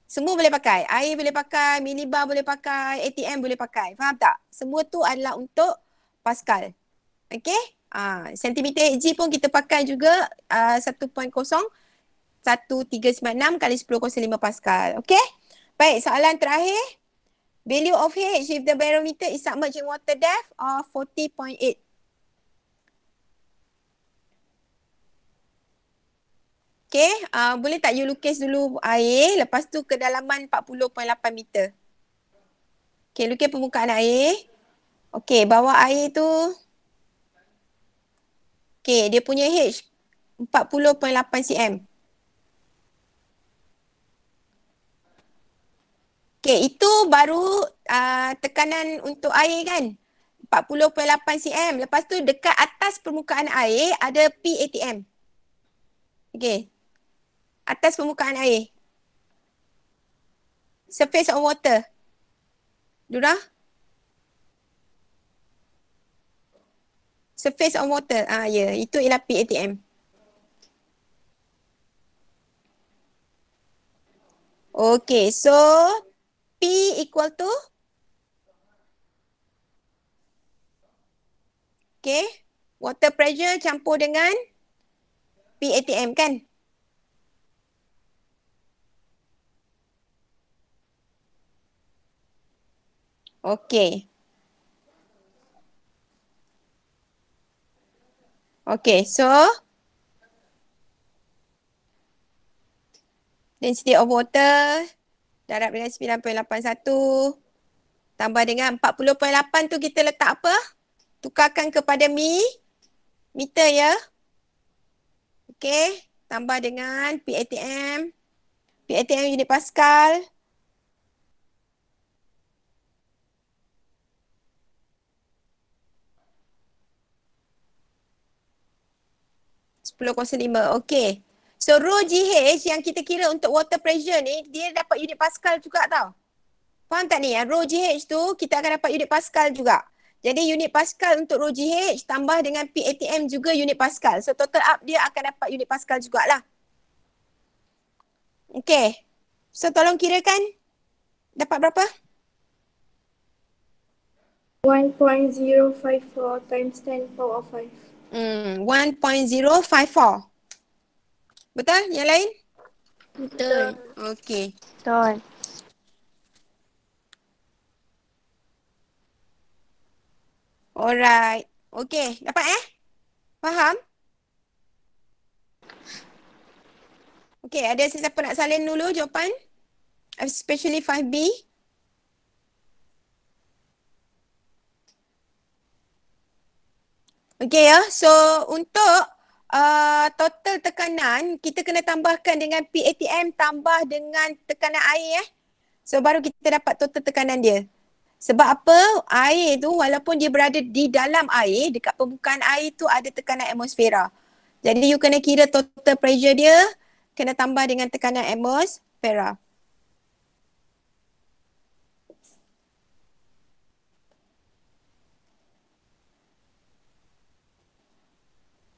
S5: Semua boleh pakai. Air boleh pakai, minibar boleh pakai, ATM boleh pakai. Faham tak? Semua tu adalah untuk Pascal. Okay? Sentimeter Hg pun kita pakai juga 1.01 1396 kali 10 kuasa 5 Pascal. Okay? Baik, soalan terakhir. Value of H if the barometer is submerged in water depth of 40.8. Okay, boleh tak you lukis dulu air, lepas tu kedalaman 40.8 meter. Okay, lukis permukaan air. Okay, bawah air tu. Okay, dia punya H 40.8 cm. Okay, itu baru tekanan untuk air kan. 40.8 cm. Lepas tu dekat atas permukaan air ada PATM. Okay. Atas permukaan air. Surface of water. Dura? Surface of water. Ya, itu ialah PATM. Okay, so P equal to? Okay, water pressure campur dengan PATM kan? Okay. Okay, so density of water darab dengan 9.81 tambah dengan 40.8 tu kita letak apa? Tukarkan kepada meter ya. Okay, tambah dengan PATM. PATM unit Pascal. (10,5). Okay. So rho GH yang kita kira untuk water pressure ni, dia dapat unit Pascal juga tau. Faham tak ni? Rho GH tu kita akan dapat unit Pascal juga. Jadi unit Pascal untuk rho GH tambah dengan PATM juga unit Pascal. So total up dia akan dapat unit Pascal jugalah. Okay. So tolong kirakan dapat berapa?
S6: 1.054 times 10 power of 5.
S5: 1.054. Betul? Yang lain?
S3: Betul.
S5: Okay.
S8: Betul.
S5: Alright. Okay. Dapat Faham? Okay. Ada sesiapa nak salin dulu jawapan? Especially 5B. Okay ya. So untuk total tekanan kita kena tambahkan dengan PATM tambah dengan tekanan air So baru kita dapat total tekanan dia. Sebab apa? Air tu walaupun dia berada di dalam air, dekat permukaan air tu ada tekanan atmosfera. Jadi you kena kira total pressure dia, kena tambah dengan tekanan atmosfera.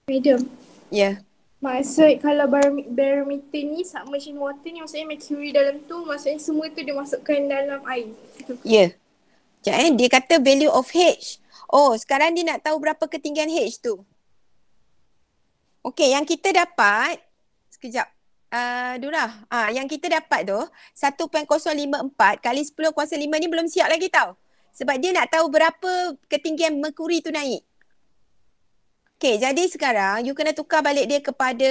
S6: Madam,
S5: Ya.
S6: maksud kalau barometer ni submersion water ni maksudnya mercury dalam tu maksudnya semua tu dia masukkan dalam air.
S5: Ya. Sekejap dia kata value of H. Oh, sekarang dia nak tahu berapa ketinggian H tu. Okey, yang kita dapat, sekejap. Dura, yang kita dapat tu 1.054 kali 10 kuasa 5 ni belum siap lagi tau. Sebab dia nak tahu berapa ketinggian merkuri tu naik. Okey, jadi sekarang you kena tukar balik dia kepada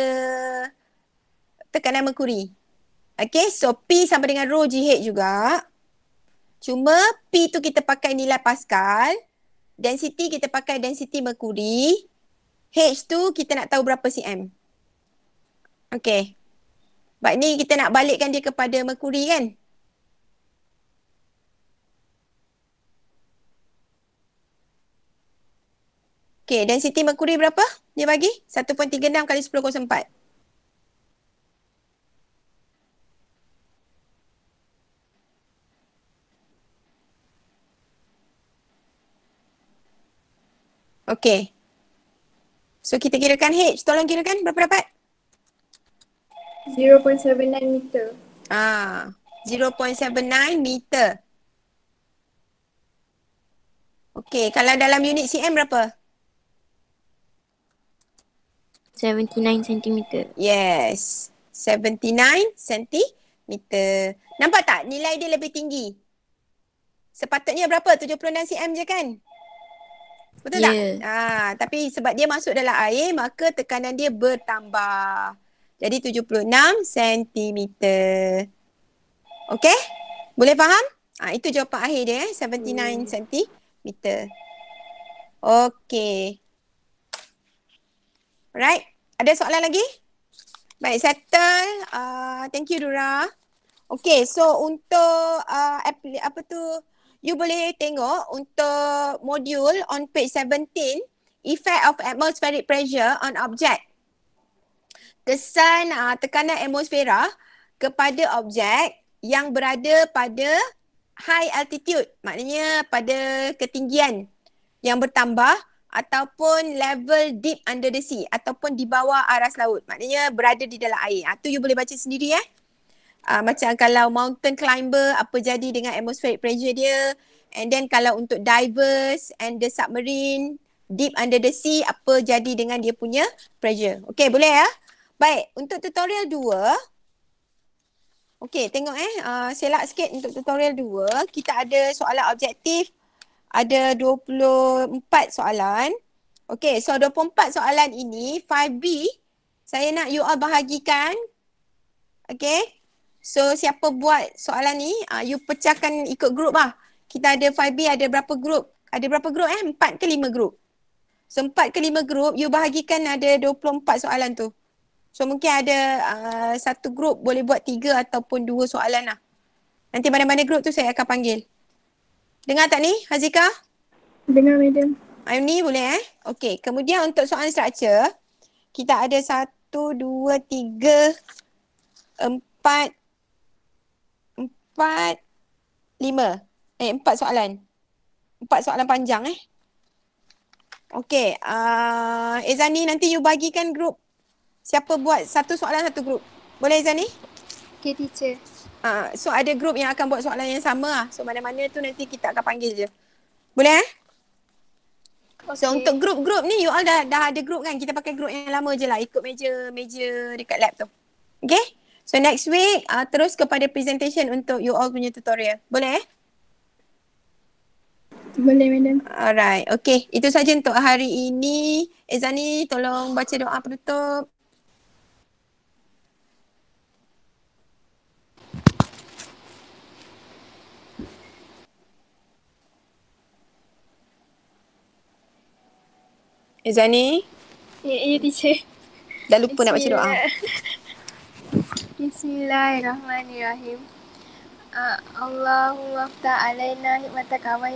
S5: tekanan merkuri. Okey, so P sama dengan rho GH juga. Cuma P tu kita pakai nilai Pascal. Density kita pakai density merkuri. H tu kita nak tahu berapa cm. Okey. Sebab ni kita nak balikkan dia kepada merkuri kan. Okey, density merkuri berapa? Dia bagi 1.36 kali 10 kuasa 4. Okey. So kita kirakan H. Tolong kirakan berapa dapat?
S6: 0.79 meter.
S5: 0.79 meter. Okey, kalau dalam unit cm berapa?
S3: 79 cm.
S5: Yes. 79 cm. Nampak tak nilai dia lebih tinggi? Sepatutnya berapa? 76 cm je kan? Betul tak? Tapi sebab dia masuk dalam air, maka tekanan dia bertambah. Jadi 76 cm. Okey? Boleh faham? Itu jawapan akhir dia 79 cm. Okey. Alright. Ada soalan lagi? Baik, settle. Thank you Dura. Okey, so untuk you boleh tengok untuk modul on page 17, effect of atmospheric pressure on object. Kesan tekanan atmosfera kepada objek yang berada pada high altitude, maknanya pada ketinggian yang bertambah ataupun level deep under the sea ataupun di bawah aras laut, maknanya berada di dalam air. Tu you boleh baca sendiri macam kalau mountain climber apa jadi dengan atmospheric pressure dia, and then kalau untuk divers and the submarine deep under the sea apa jadi dengan dia punya pressure. Okey, boleh ya? Baik, untuk tutorial 2. Okey, tengok selak sikit untuk tutorial 2. Kita ada soalan objektif. Ada 24 soalan. Okey, so 24 soalan ini 5B saya nak you all bahagikan. Okey. So siapa buat soalan ni, you pecahkan ikut grup lah. Kita ada 5B ada berapa grup? Ada berapa grup 4 ke 5 grup? So 4 ke 5 grup, you bahagikan ada 24 soalan tu. So mungkin ada satu grup boleh buat 3 ataupun 2 soalan lah. Nanti mana-mana grup tu saya akan panggil. Dengar tak ni Hazika?
S6: Dengar madam.
S5: Ni boleh Okey, kemudian untuk soalan structure, kita ada 1, 2, 3, 4, 5. 4 soalan. 4 soalan panjang Okey, Ezani nanti you bagikan grup. Siapa buat satu soalan satu grup. Boleh Ezani?
S6: Okay teacher.
S5: So ada grup yang akan buat soalan yang sama lah. So mana-mana tu nanti kita akan panggil je. Boleh Okay. So untuk grup-grup ni you all dah ada grup kan? Kita pakai grup yang lama je lah. Ikut meja dekat lab tu. Okay? So next week terus kepada presentation untuk you all punya tutorial. Boleh
S6: Boleh madam.
S5: Alright. Okay. Itu saja untuk hari ini. Ezani tolong baca doa penutup. Ezani?
S6: Ya teacher.
S5: Dah lupa nak baca doa.
S6: Bismillahirrahmanirrahim.
S11: Allahumma ftah alaina hikmataka wa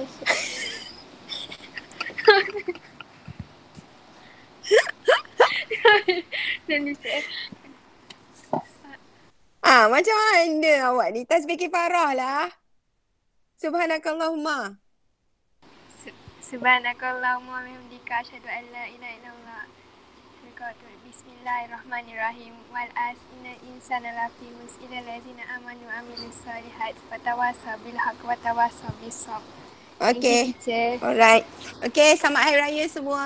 S5: Macam mana awak ni? Tasbih kifarah lah. Subhanakallahumma.
S11: Subhanakallahumma wa bihamdika asyhadu an la ilaha illallah. Bismillahirrahmanirrahim. Wal as innal insana lafi khusr illa allazina amanu wa amilus solihat wa tawasaw bil haqq wa tawasaw bis sabr.
S5: Okay. Alright. Okay, selamat Hari Raya semua.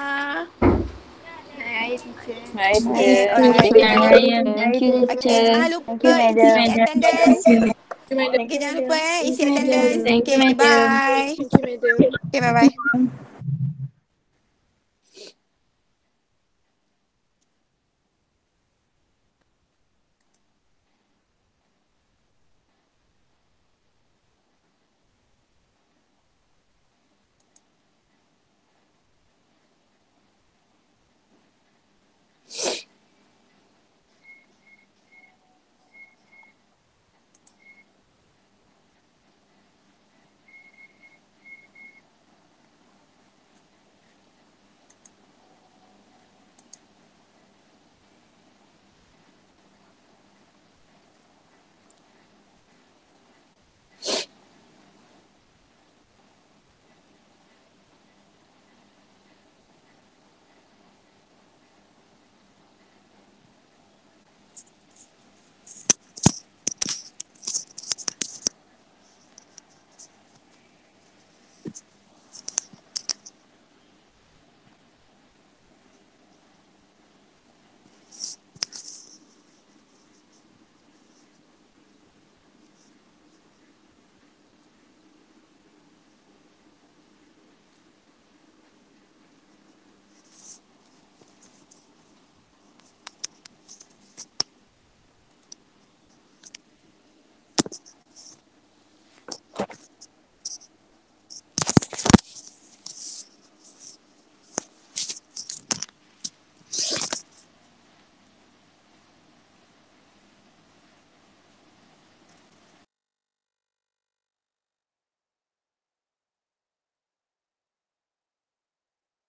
S11: Hai teacher.
S10: Hai
S5: Okay,
S10: teacher.
S5: alright.
S7: Thank you,
S5: Okay,
S7: teacher.
S5: jangan lupa isi attendance. Okay, jangan lupa isi attendance.
S7: Thank you,
S5: Okay,
S7: madam.
S5: bye.
S6: Thank you, madam.
S5: Okay, bye-bye.